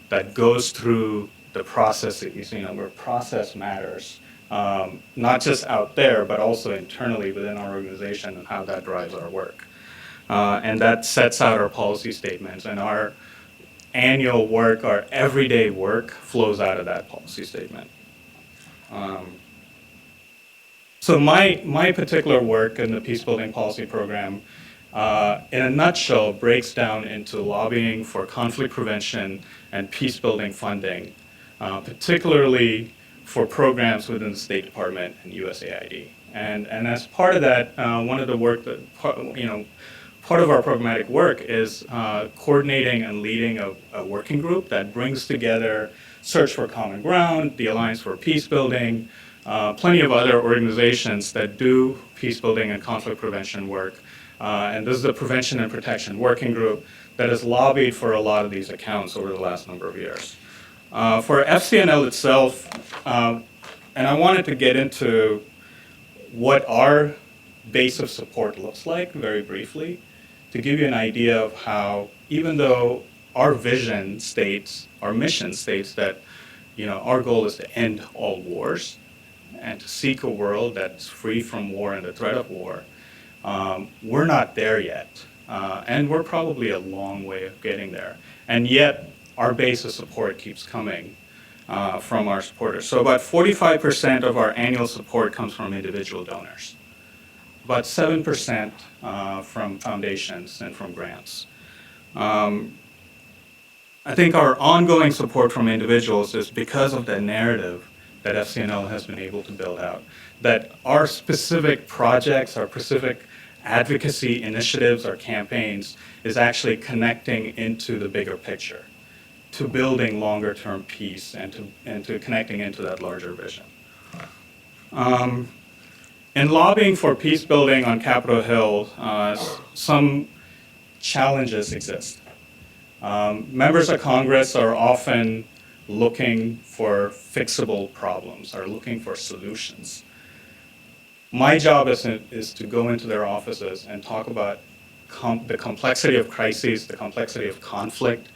that goes through the processes, where process matters, not just out there, but also internally within our organization and how that drives our work. And that sets out our policy statements, and our annual work, our everyday work, flows out of that policy statement. So my particular work in the Peacebuilding Policy Program, in a nutshell, breaks down into lobbying for conflict prevention and peacebuilding funding, particularly for programs within the State Department and USAID. And as part of that, one of the work that, part of our programmatic work is coordinating and leading a working group that brings together Search for Common Ground, the Alliance for Peacebuilding, plenty of other organizations that do peacebuilding and conflict prevention work. And this is the Prevention and Protection Working Group that has lobbied for a lot of these accounts over the last number of years. For FCNL itself, and I wanted to get into what our base of support looks like very briefly, to give you an idea of how, even though our vision states, our mission states that our goal is to end all wars and to seek a world that's free from war and the threat of war, we're not there yet. And we're probably a long way of getting there. And yet, our base of support keeps coming from our supporters. So about 45% of our annual support comes from individual donors. About 7% from foundations and from grants. I think our ongoing support from individuals is because of the narrative that FCNL has been able to build out, that our specific projects, our specific advocacy initiatives, our campaigns, is actually connecting into the bigger picture, to building longer-term peace and to connecting into that larger vision. In lobbying for peace building on Capitol Hill, some challenges exist. Members of Congress are often looking for fixable problems, are looking for solutions. My job is to go into their offices and talk about the complexity of crises, the complexity of conflict,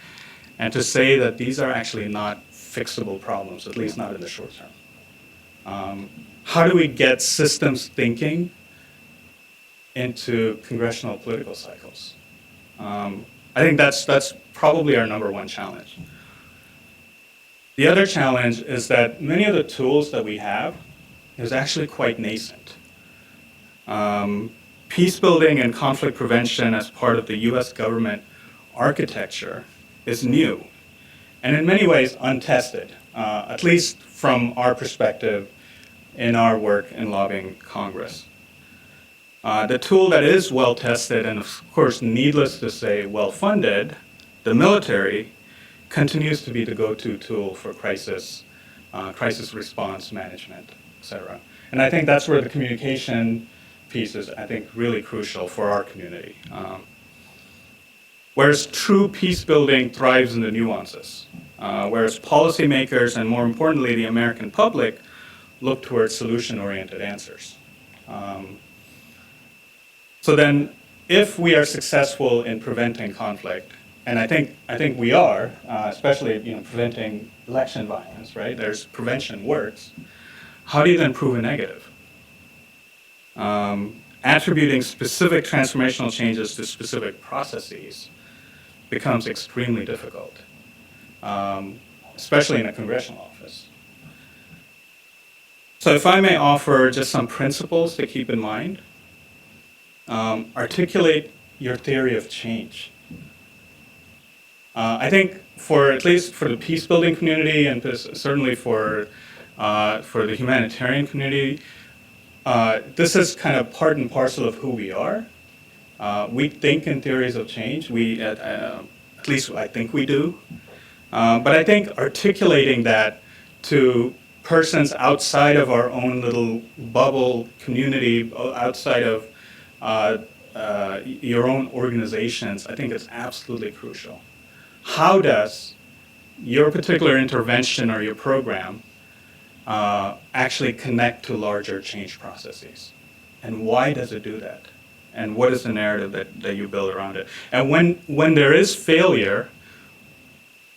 and to say that these are actually not fixable problems, at least not in the short term. How do we get systems thinking into congressional political cycles? I think that's probably our number one challenge. The other challenge is that many of the tools that we have is actually quite nascent. Peace building and conflict prevention as part of the US government architecture is new, and in many ways untested, at least from our perspective in our work in lobbying Congress. The tool that is well tested and, of course, needless to say, well funded, the military, continues to be the go-to tool for crisis response management, et cetera. And I think that's where the communication piece is, I think, really crucial for our community. Whereas true peace building thrives in the nuances, whereas policymakers and, more importantly, the American public look towards solution-oriented answers. So then, if we are successful in preventing conflict, and I think we are, especially preventing election violence, right? There's prevention works. How do you then prove a negative? Attributing specific transformational changes to specific processes becomes extremely difficult, especially in a congressional office. So if I may offer just some principles to keep in mind, articulate your theory of change. I think at least for the peace building community and certainly for the humanitarian community, this is kind of part and parcel of who we are. We think in theories of change. At least I think we do. But I think articulating that to persons outside of our own little bubble community, outside of your own organizations, I think it's absolutely crucial. How does your particular intervention or your program actually connect to larger change processes? And why does it do that? And what is the narrative that you build around it? And when there is failure,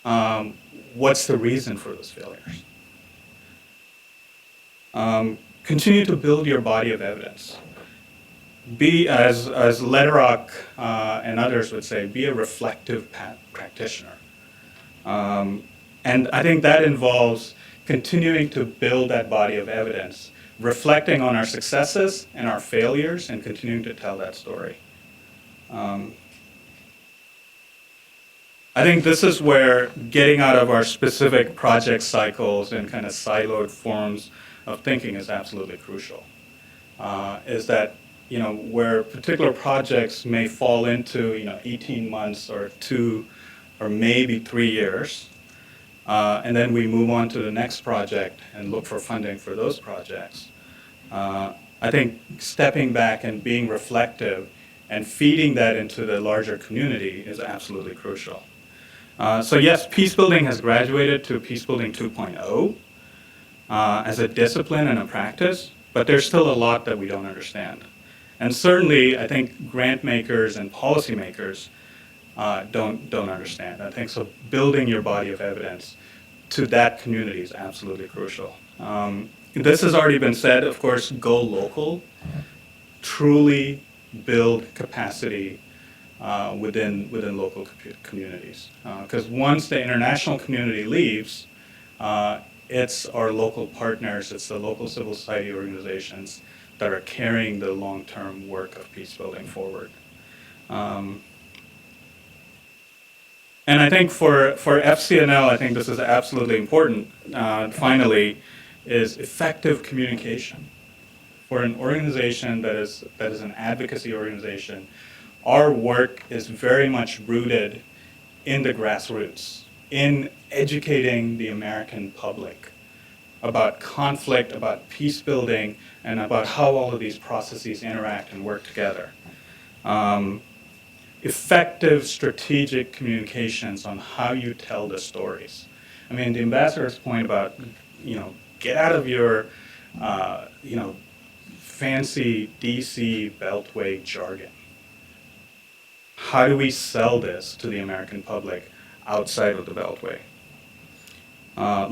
what's the reason for those failures? Continue to build your body of evidence. Be, as Lederach and others would say, be a reflective practitioner. And I think that involves continuing to build that body of evidence, reflecting on our successes and our failures, and continuing to tell that story. I think this is where getting out of our specific project cycles and kind of siloed forms of thinking is absolutely crucial. Is that where particular projects may fall into 18 months or 2 or maybe 3 years, and then we move on to the next project and look for funding for those projects. I think stepping back and being reflective and feeding that into the larger community is absolutely crucial. So yes, peacebuilding has graduated to Peacebuilding 2.0 as a discipline and a practice, but there's still a lot that we don't understand. And certainly, I think grant makers and policymakers don't understand. I think so building your body of evidence to that community is absolutely crucial. This has already been said, of course, go local, truly build capacity within local communities. Because once the international community leaves, it's our local partners, it's the local civil society organizations that are carrying the long-term work of peace building forward. And I think for FCNL, I think this is absolutely important, finally, is effective communication. For an organization that is an advocacy organization, our work is very much rooted in the grassroots, in educating the American public about conflict, about peace building, and about how all of these processes interact and work together. Effective strategic communications on how you tell the stories. I mean, the ambassador's point about, get out of your, fancy DC Beltway jargon. How do we sell this to the American public outside of the Beltway?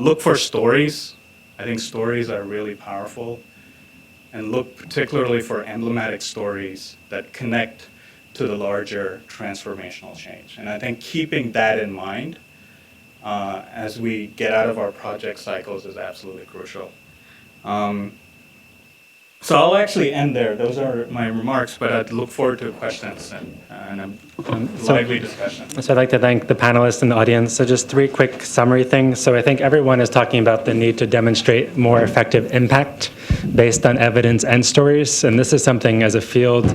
Look for stories. I think stories are really powerful. And look particularly for emblematic stories that connect to the larger transformational change. And I think keeping that in mind as we get out of our project cycles is absolutely crucial. So I'll actually end there. Those are my remarks, but I'd look forward to questions and a lively discussion. So I'd like to thank the panelists and the audience. So just 3 quick summary things. So I think everyone is talking about the need to demonstrate more effective impact based on evidence and stories. And this is something as a field,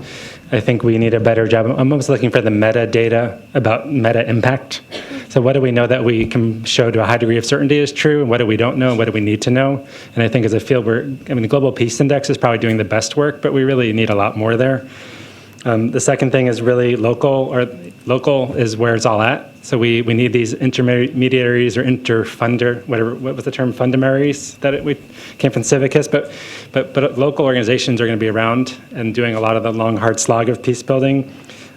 I think we need a better job. I'm almost looking for the metadata about meta impact. So what do we know that we can show to a high degree of certainty is true, and what do we don't know, and what do we need to know? And I think as a field, the Global Peace Index is probably doing the best work, but we really need a lot more there. The second thing is really local is where it's all at. So we need these intermediaries or interfunder, whatever, what was the term, fundamentals that we came from Civicus, but local organizations are going to be around and doing a lot of the long, hard slog of peace building.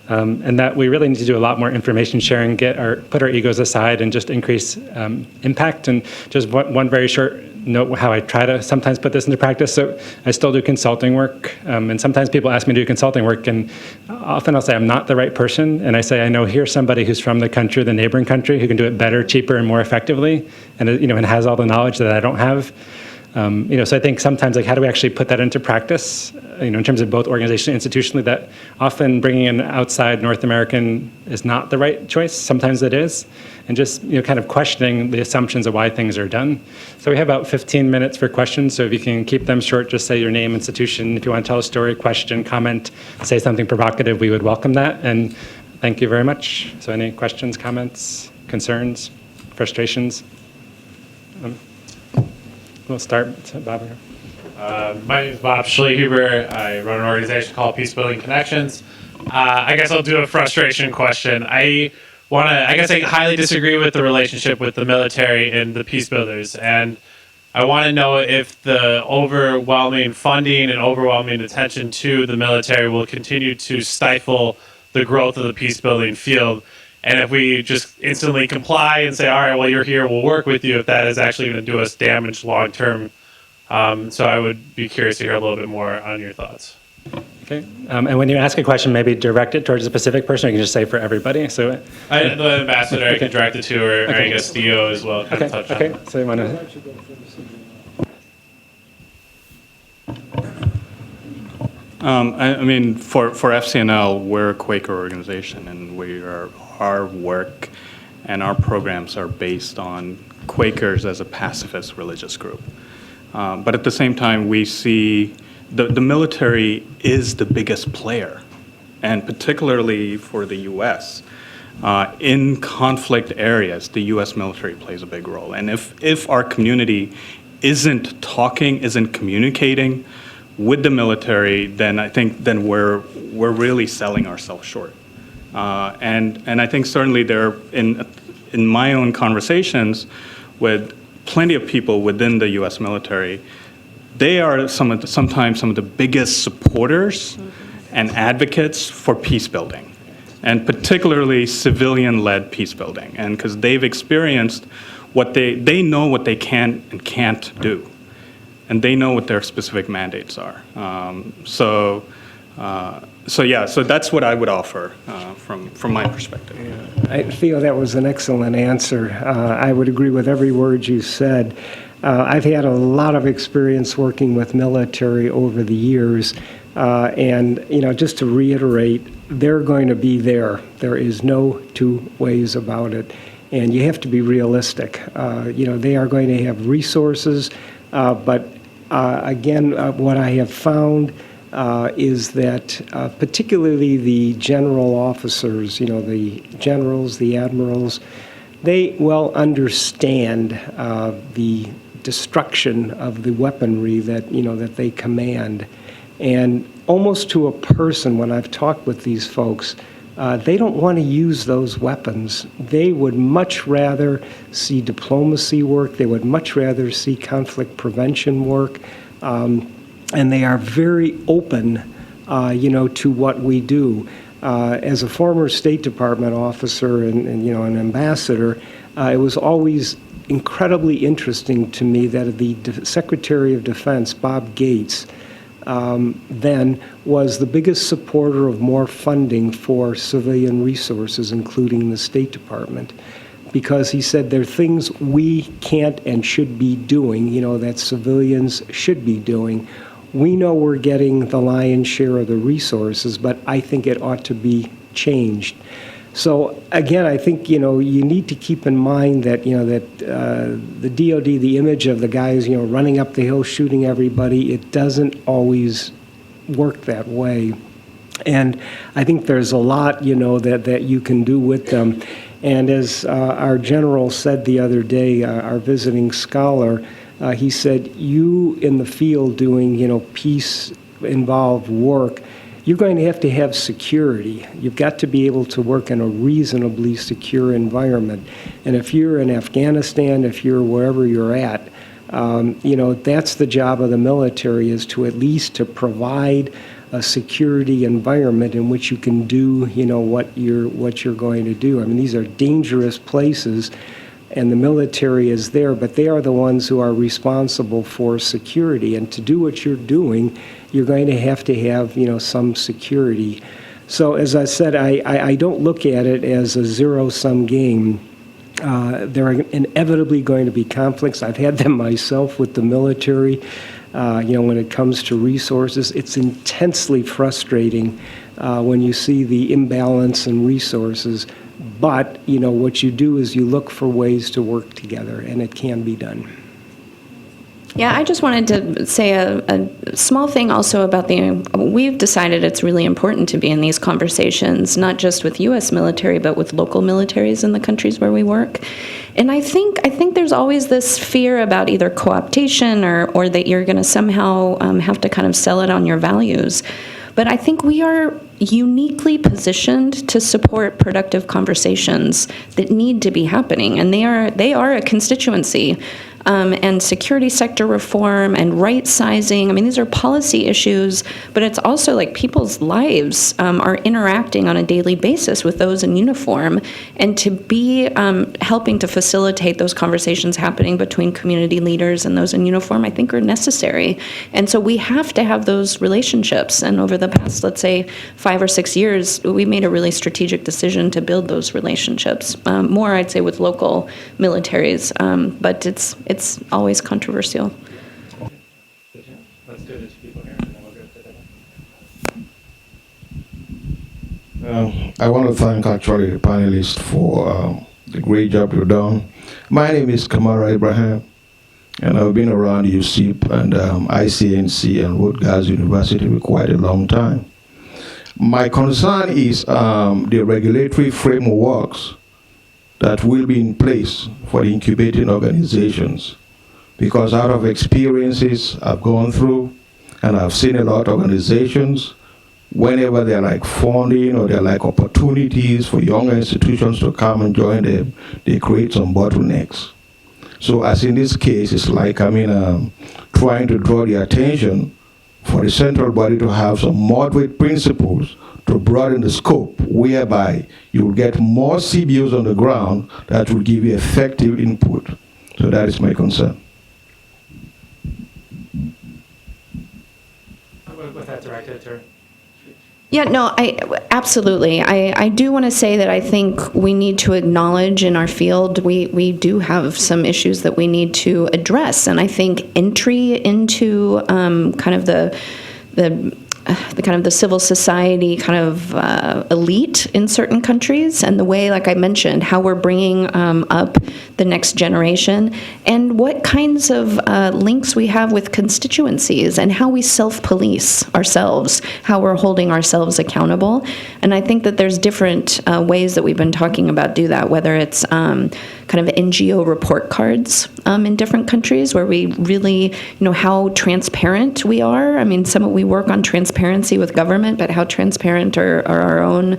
And that we really need to do a lot more information sharing, put our egos aside and just increase impact. And just one very short note how I try to sometimes put this into practice. So I still do consulting work. And sometimes people ask me to do consulting work, and often I'll say I'm not the right person. And I say, I know here's somebody who's from the country, the neighboring country, who can do it better, cheaper, and more effectively, and and has all the knowledge that I don't have. So I think sometimes, how do we actually put that into practice, in terms of both organizationally and institutionally, that often bringing in outside North American is not the right choice. Sometimes it is. And just, kind of questioning the assumptions of why things are done. So we have about 15 minutes for questions. So if you can keep them short, just say your name, institution. If you want to tell a story, question, comment, say something provocative, we would welcome that. And thank you very much. So any questions, comments, concerns, frustrations? We'll start, Bob. My name is Bob Schlehuber. I run an organization called Peacebuilding Connections. I guess I'll do a frustration question. I highly disagree with the relationship with the military and the peace builders. And I want to know if the overwhelming funding and overwhelming attention to the military will continue to stifle the growth of the peace building field. And if we just instantly comply and say, all right, well, you're here, we'll work with you, if that is actually going to do us damage long term. So I would be curious to hear a little bit more on your thoughts. Okay. And when you ask a question, maybe direct it towards a specific person, or you can just say for everybody. So the ambassador I can direct it to, or I guess Theo as well. Kind of touch on okay. So you want to... For FCNL, we're a Quaker organization, and our work and our programs are based on Quakers as a pacifist religious group. But at the same time, we see the military is the biggest player, and particularly for the U.S. In conflict areas, the U.S. military plays a big role. And if our community isn't talking, isn't communicating with the military, then I think we're really selling ourselves short. And I think certainly there, in my own conversations with plenty of people within the U.S. military, they are sometimes some of the biggest supporters and advocates for peace building, and particularly civilian-led peace building. And because they've experienced what they know what they can and can't do, and they know what their specific mandates are. So that's what I would offer from my perspective. I feel that was an excellent answer. I would agree with every word you said. I've had a lot of experience working with military over the years, and just to reiterate, they're going to be there. There is no two ways about it, and you have to be realistic. They are going to have resources, but again, what I have found is that particularly the general officers, the generals, the admirals, they well understand the destruction of the weaponry that they command. And almost to a person, when I've talked with these folks, they don't want to use those weapons. They would much rather see diplomacy work. They would much rather see conflict prevention work. And they are very open, to what we do. As a former State Department officer and an ambassador, it was always incredibly interesting to me that the Secretary of Defense, Bob Gates, then was the biggest supporter of more funding for civilian resources, including the State Department, because he said there are things we can't and should be doing, that civilians should be doing. We know we're getting the lion's share of the resources, but I think it ought to be changed. So again, I think, you need to keep in mind that, that the DOD, the image of the guys, running up the hill, shooting everybody, it doesn't always work that way. And I think there's a lot, that you can do with them. And as our general said the other day, our visiting scholar, he said, you in the field doing, peace-involved work, you're going to have security. You've got to be able to work in a reasonably secure environment. And if you're in Afghanistan, if you're wherever you're at, that's the job of the military, is to at least to provide a security environment in which you can do, what you're going to do. I mean, these are dangerous places, and the military is there, but they are the ones who are responsible for security. And to do what you're doing, you're going to have, some security. So as I said, I don't look at it as a zero-sum game. There are inevitably going to be conflicts. I've had them myself with the military. When it comes to resources, it's intensely frustrating when you see the imbalance in resources. But, what you do is you look for ways to work together, and it can be done. Yeah, I just wanted to say a small thing also about we've decided it's really important to be in these conversations, not just with U.S. military, but with local militaries in the countries where we work. And I think there's always this fear about either co-optation or that you're going to somehow have to kind of sell it on your values. But I think we are uniquely positioned to support productive conversations that need to be happening, and they are a constituency. And security sector reform and right sizing. I mean, these are policy issues, but it's also like people's lives are interacting on a daily basis with those in uniform. And to be helping to facilitate those conversations happening between community leaders and those in uniform, I think are necessary. And so we have to have those relationships. And over the past, let's say, 5 or 6 years, we made a really strategic decision to build those relationships. More, I'd say, with local militaries, but it's always controversial. Let's do the two people here, and then we'll go to the I want to thank actually the panelists for the great job you've done. My name is Kamara Ibrahim, and I've been around UCIP and ICNC and Rutgers University for quite a long time. My concern is the regulatory frameworks that will be in place for the incubating organizations. Because out of experiences I've gone through, and I've seen a lot of organizations, whenever they're like funding or they're like opportunities for younger institutions to come and join them, they create some bottlenecks. So as in this case, it's like, trying to draw the attention for the central body to have some moderate principles to broaden the scope, whereby you will get more CBOs on the ground that will give you effective input. So that is my concern. with that directed to. Yeah, no, absolutely. I do want to say that I think we need to acknowledge in our field we do have some issues that we need to address, and I think entry into kind of the civil society kind of elite in certain countries, and the way, like I mentioned, how we're bringing up the next generation, and what kinds of links we have with constituencies, and how we self-police ourselves, how we're holding ourselves accountable. And I think that there's different ways that we've been talking about do that, whether it's kind of NGO report cards in different countries where we really, how transparent we are. I mean, we work on transparency with government, but how transparent are our own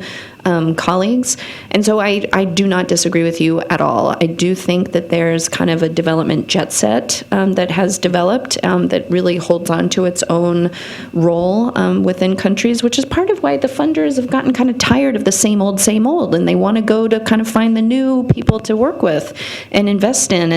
colleagues. And so I do not disagree with you at all. I do think that there's kind of a development jet set that has developed that really holds on to its own role within countries, which is part of why the funders have gotten kind of tired of the same old, and they want to go to kind of find the new people to work with and invest in.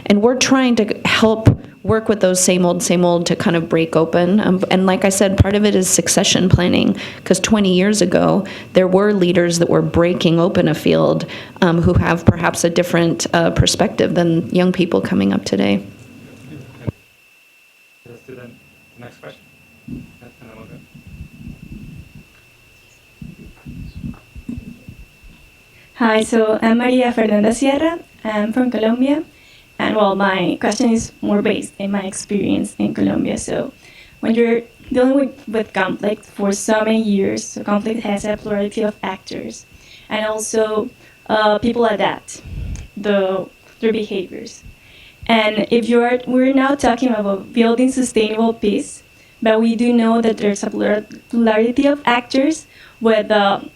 And we're trying to help work with those same old to kind of break open. And like I said, part of it is succession planning, because 20 years ago, there were leaders that were breaking open a field who have perhaps a different perspective than young people coming up today. Let's do the next question. Hi, so I'm Maria Fernanda Sierra. I'm from Colombia. And well, my question is more based in my experience in Colombia. So when you're dealing with conflict for so many years, so conflict has a plurality of actors. And also people adapt their behaviors. And if we're now talking about building sustainable peace, but we do know that there's a plurality of actors with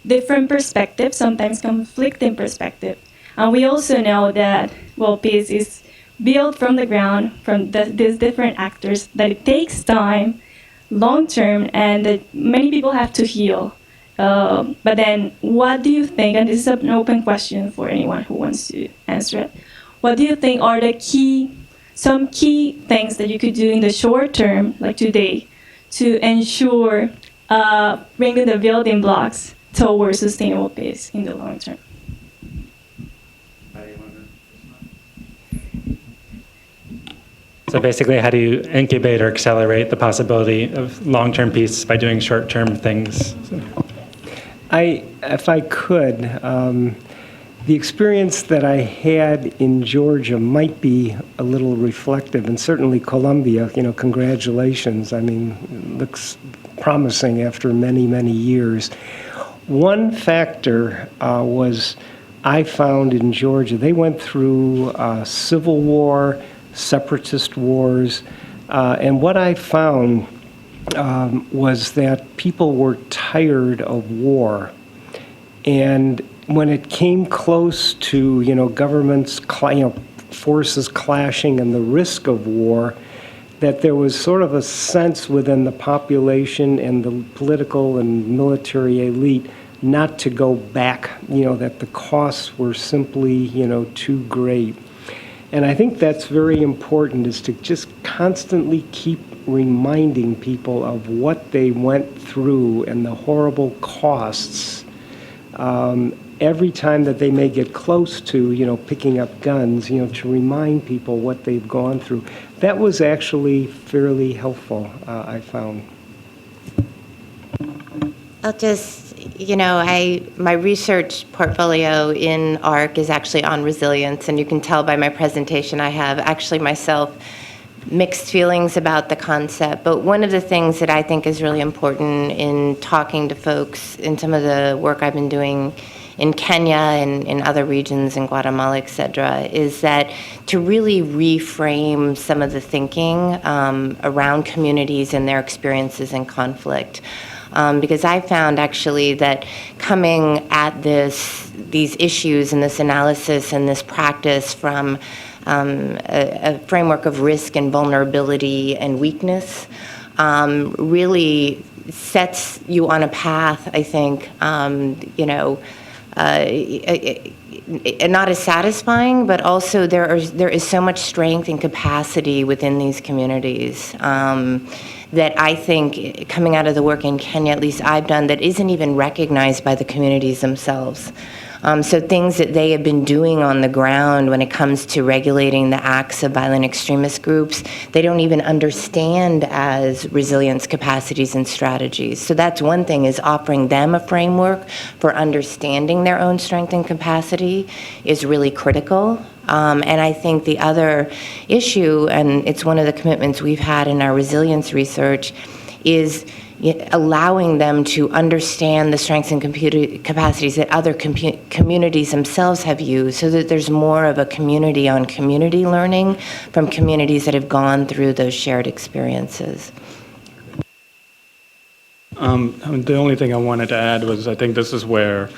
different perspectives, sometimes conflicting perspective. And we also know that, well, peace is built from the ground, from these different actors, that it takes time, long term, and that many people have to heal. But then, what do you think, and this is an open question for anyone who wants to answer it, what do you think are some key things that you could do in the short term, like today, to ensure bringing the building blocks towards sustainable peace in the long term? So basically, how do you incubate or accelerate the possibility of long-term peace by doing short-term things? If I could, the experience that I had in Georgia might be a little reflective, and certainly Colombia, congratulations. I mean, looks promising after many, many years. One factor was I found in Georgia, they went through civil war, separatist wars, and what I found was that people were tired of war. And when it came close to, governments, forces clashing and the risk of war, that there was sort of a sense within the population and the political and military elite not to go back, that the costs were simply, too great. And I think that's very important, is to just constantly keep reminding people of what they went through and the horrible costs every time that they may get close to, picking up guns, to remind people what they've gone through. That was actually fairly helpful, I found. I'll just, my research portfolio in ARC is actually on resilience, and you can tell by my presentation I have actually myself mixed feelings about the concept. But one of the things that I think is really important in talking to folks in some of the work I've been doing in Kenya and in other regions, in Guatemala, et cetera, is that to really reframe some of the thinking around communities and their experiences in conflict. Because I found actually that coming at these issues and this analysis and this practice from a framework of risk and vulnerability and weakness really sets you on a path, I think, not as satisfying, but also there is so much strength and capacity within these communities that I think, coming out of the work in Kenya, at least I've done, that isn't even recognized by the communities themselves. So things that they have been doing on the ground when it comes to regulating the acts of violent extremist groups, they don't even understand as resilience capacities and strategies. So that's one thing, is offering them a framework for understanding their own strength and capacity is really critical. And I think the other issue, and it's one of the commitments we've had in our resilience research, is allowing them to understand the strengths and capacities that other communities themselves have used, so that there's more of a community-on-community learning from communities that have gone through those shared experiences. The only thing I wanted to add was, I think this is where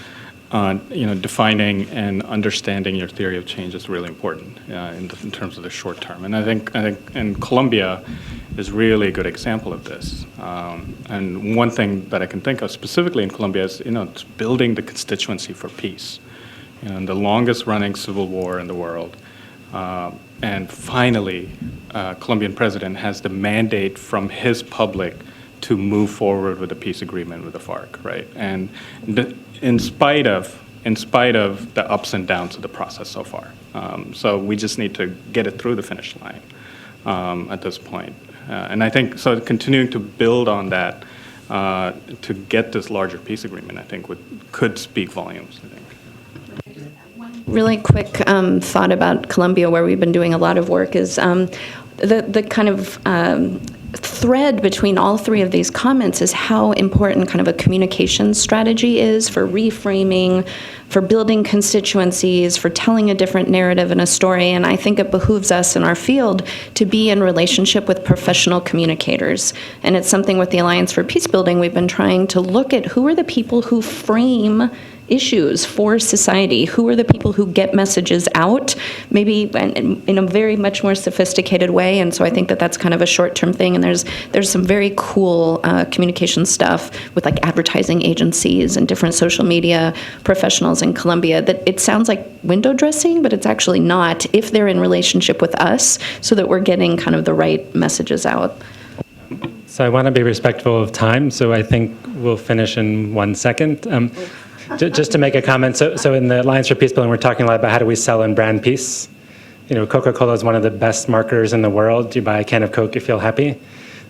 defining and understanding your theory of change is really important in terms of the short term. And I think in Colombia is really a good example of this. And one thing that I can think of specifically in Colombia is, it's building the constituency for peace. In the longest running civil war in the world. And finally, Colombian president has the mandate from his public to move forward with a peace agreement with the FARC, right? And in spite of the ups and downs of the process so far. So we just need to get it through the finish line at this point. And I think, so continuing to build on that to get this larger peace agreement, I think could speak volumes, I think. really quick thought about Colombia, where we've been doing a lot of work, is the kind of thread between all three of these comments is how important kind of a communication strategy is for reframing, for building constituencies, for telling a different narrative and a story. And I think it behooves us in our field to be in relationship with professional communicators. And it's something with the Alliance for Peacebuilding, we've been trying to look at who are the people who frame issues for society, who are the people who get messages out, maybe in a very much more sophisticated way. And so I think that that's kind of a short-term thing. And there's some very cool communication stuff with like advertising agencies and different social media professionals in Colombia that it sounds like window dressing, but it's actually not if they're in relationship with us, so that we're getting kind of the right messages out. So I want to be respectful of time, so I think we'll finish in 1 second. Just to make a comment, so in the Alliance for Peacebuilding, we're talking a lot about how do we sell and brand peace. You know, Coca-Cola is one of the best marketers in the world. You buy a can of Coke, you feel happy.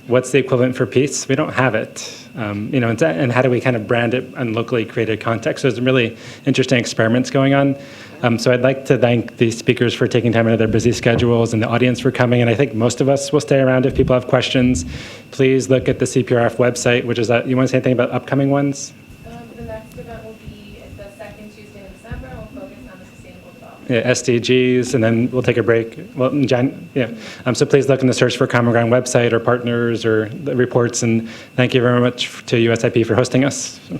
What's the equivalent for peace? We don't have it. You know, and how do we kind of brand it and locally create a context? So there's some really interesting experiments going on. So I'd like to thank the speakers for taking time out of their busy schedules and the audience for coming. And I think most of us will stay around if people have questions. Please look at the CPRF website, which is, you want to say anything about upcoming ones? The next event will be the second Tuesday in December, and we'll focus on the sustainable development. Yeah, SDGs, and then we'll take a break. Well, so please look in the Search for Common Ground website or partners or the reports. And thank you very much to USIP for hosting us. Yeah.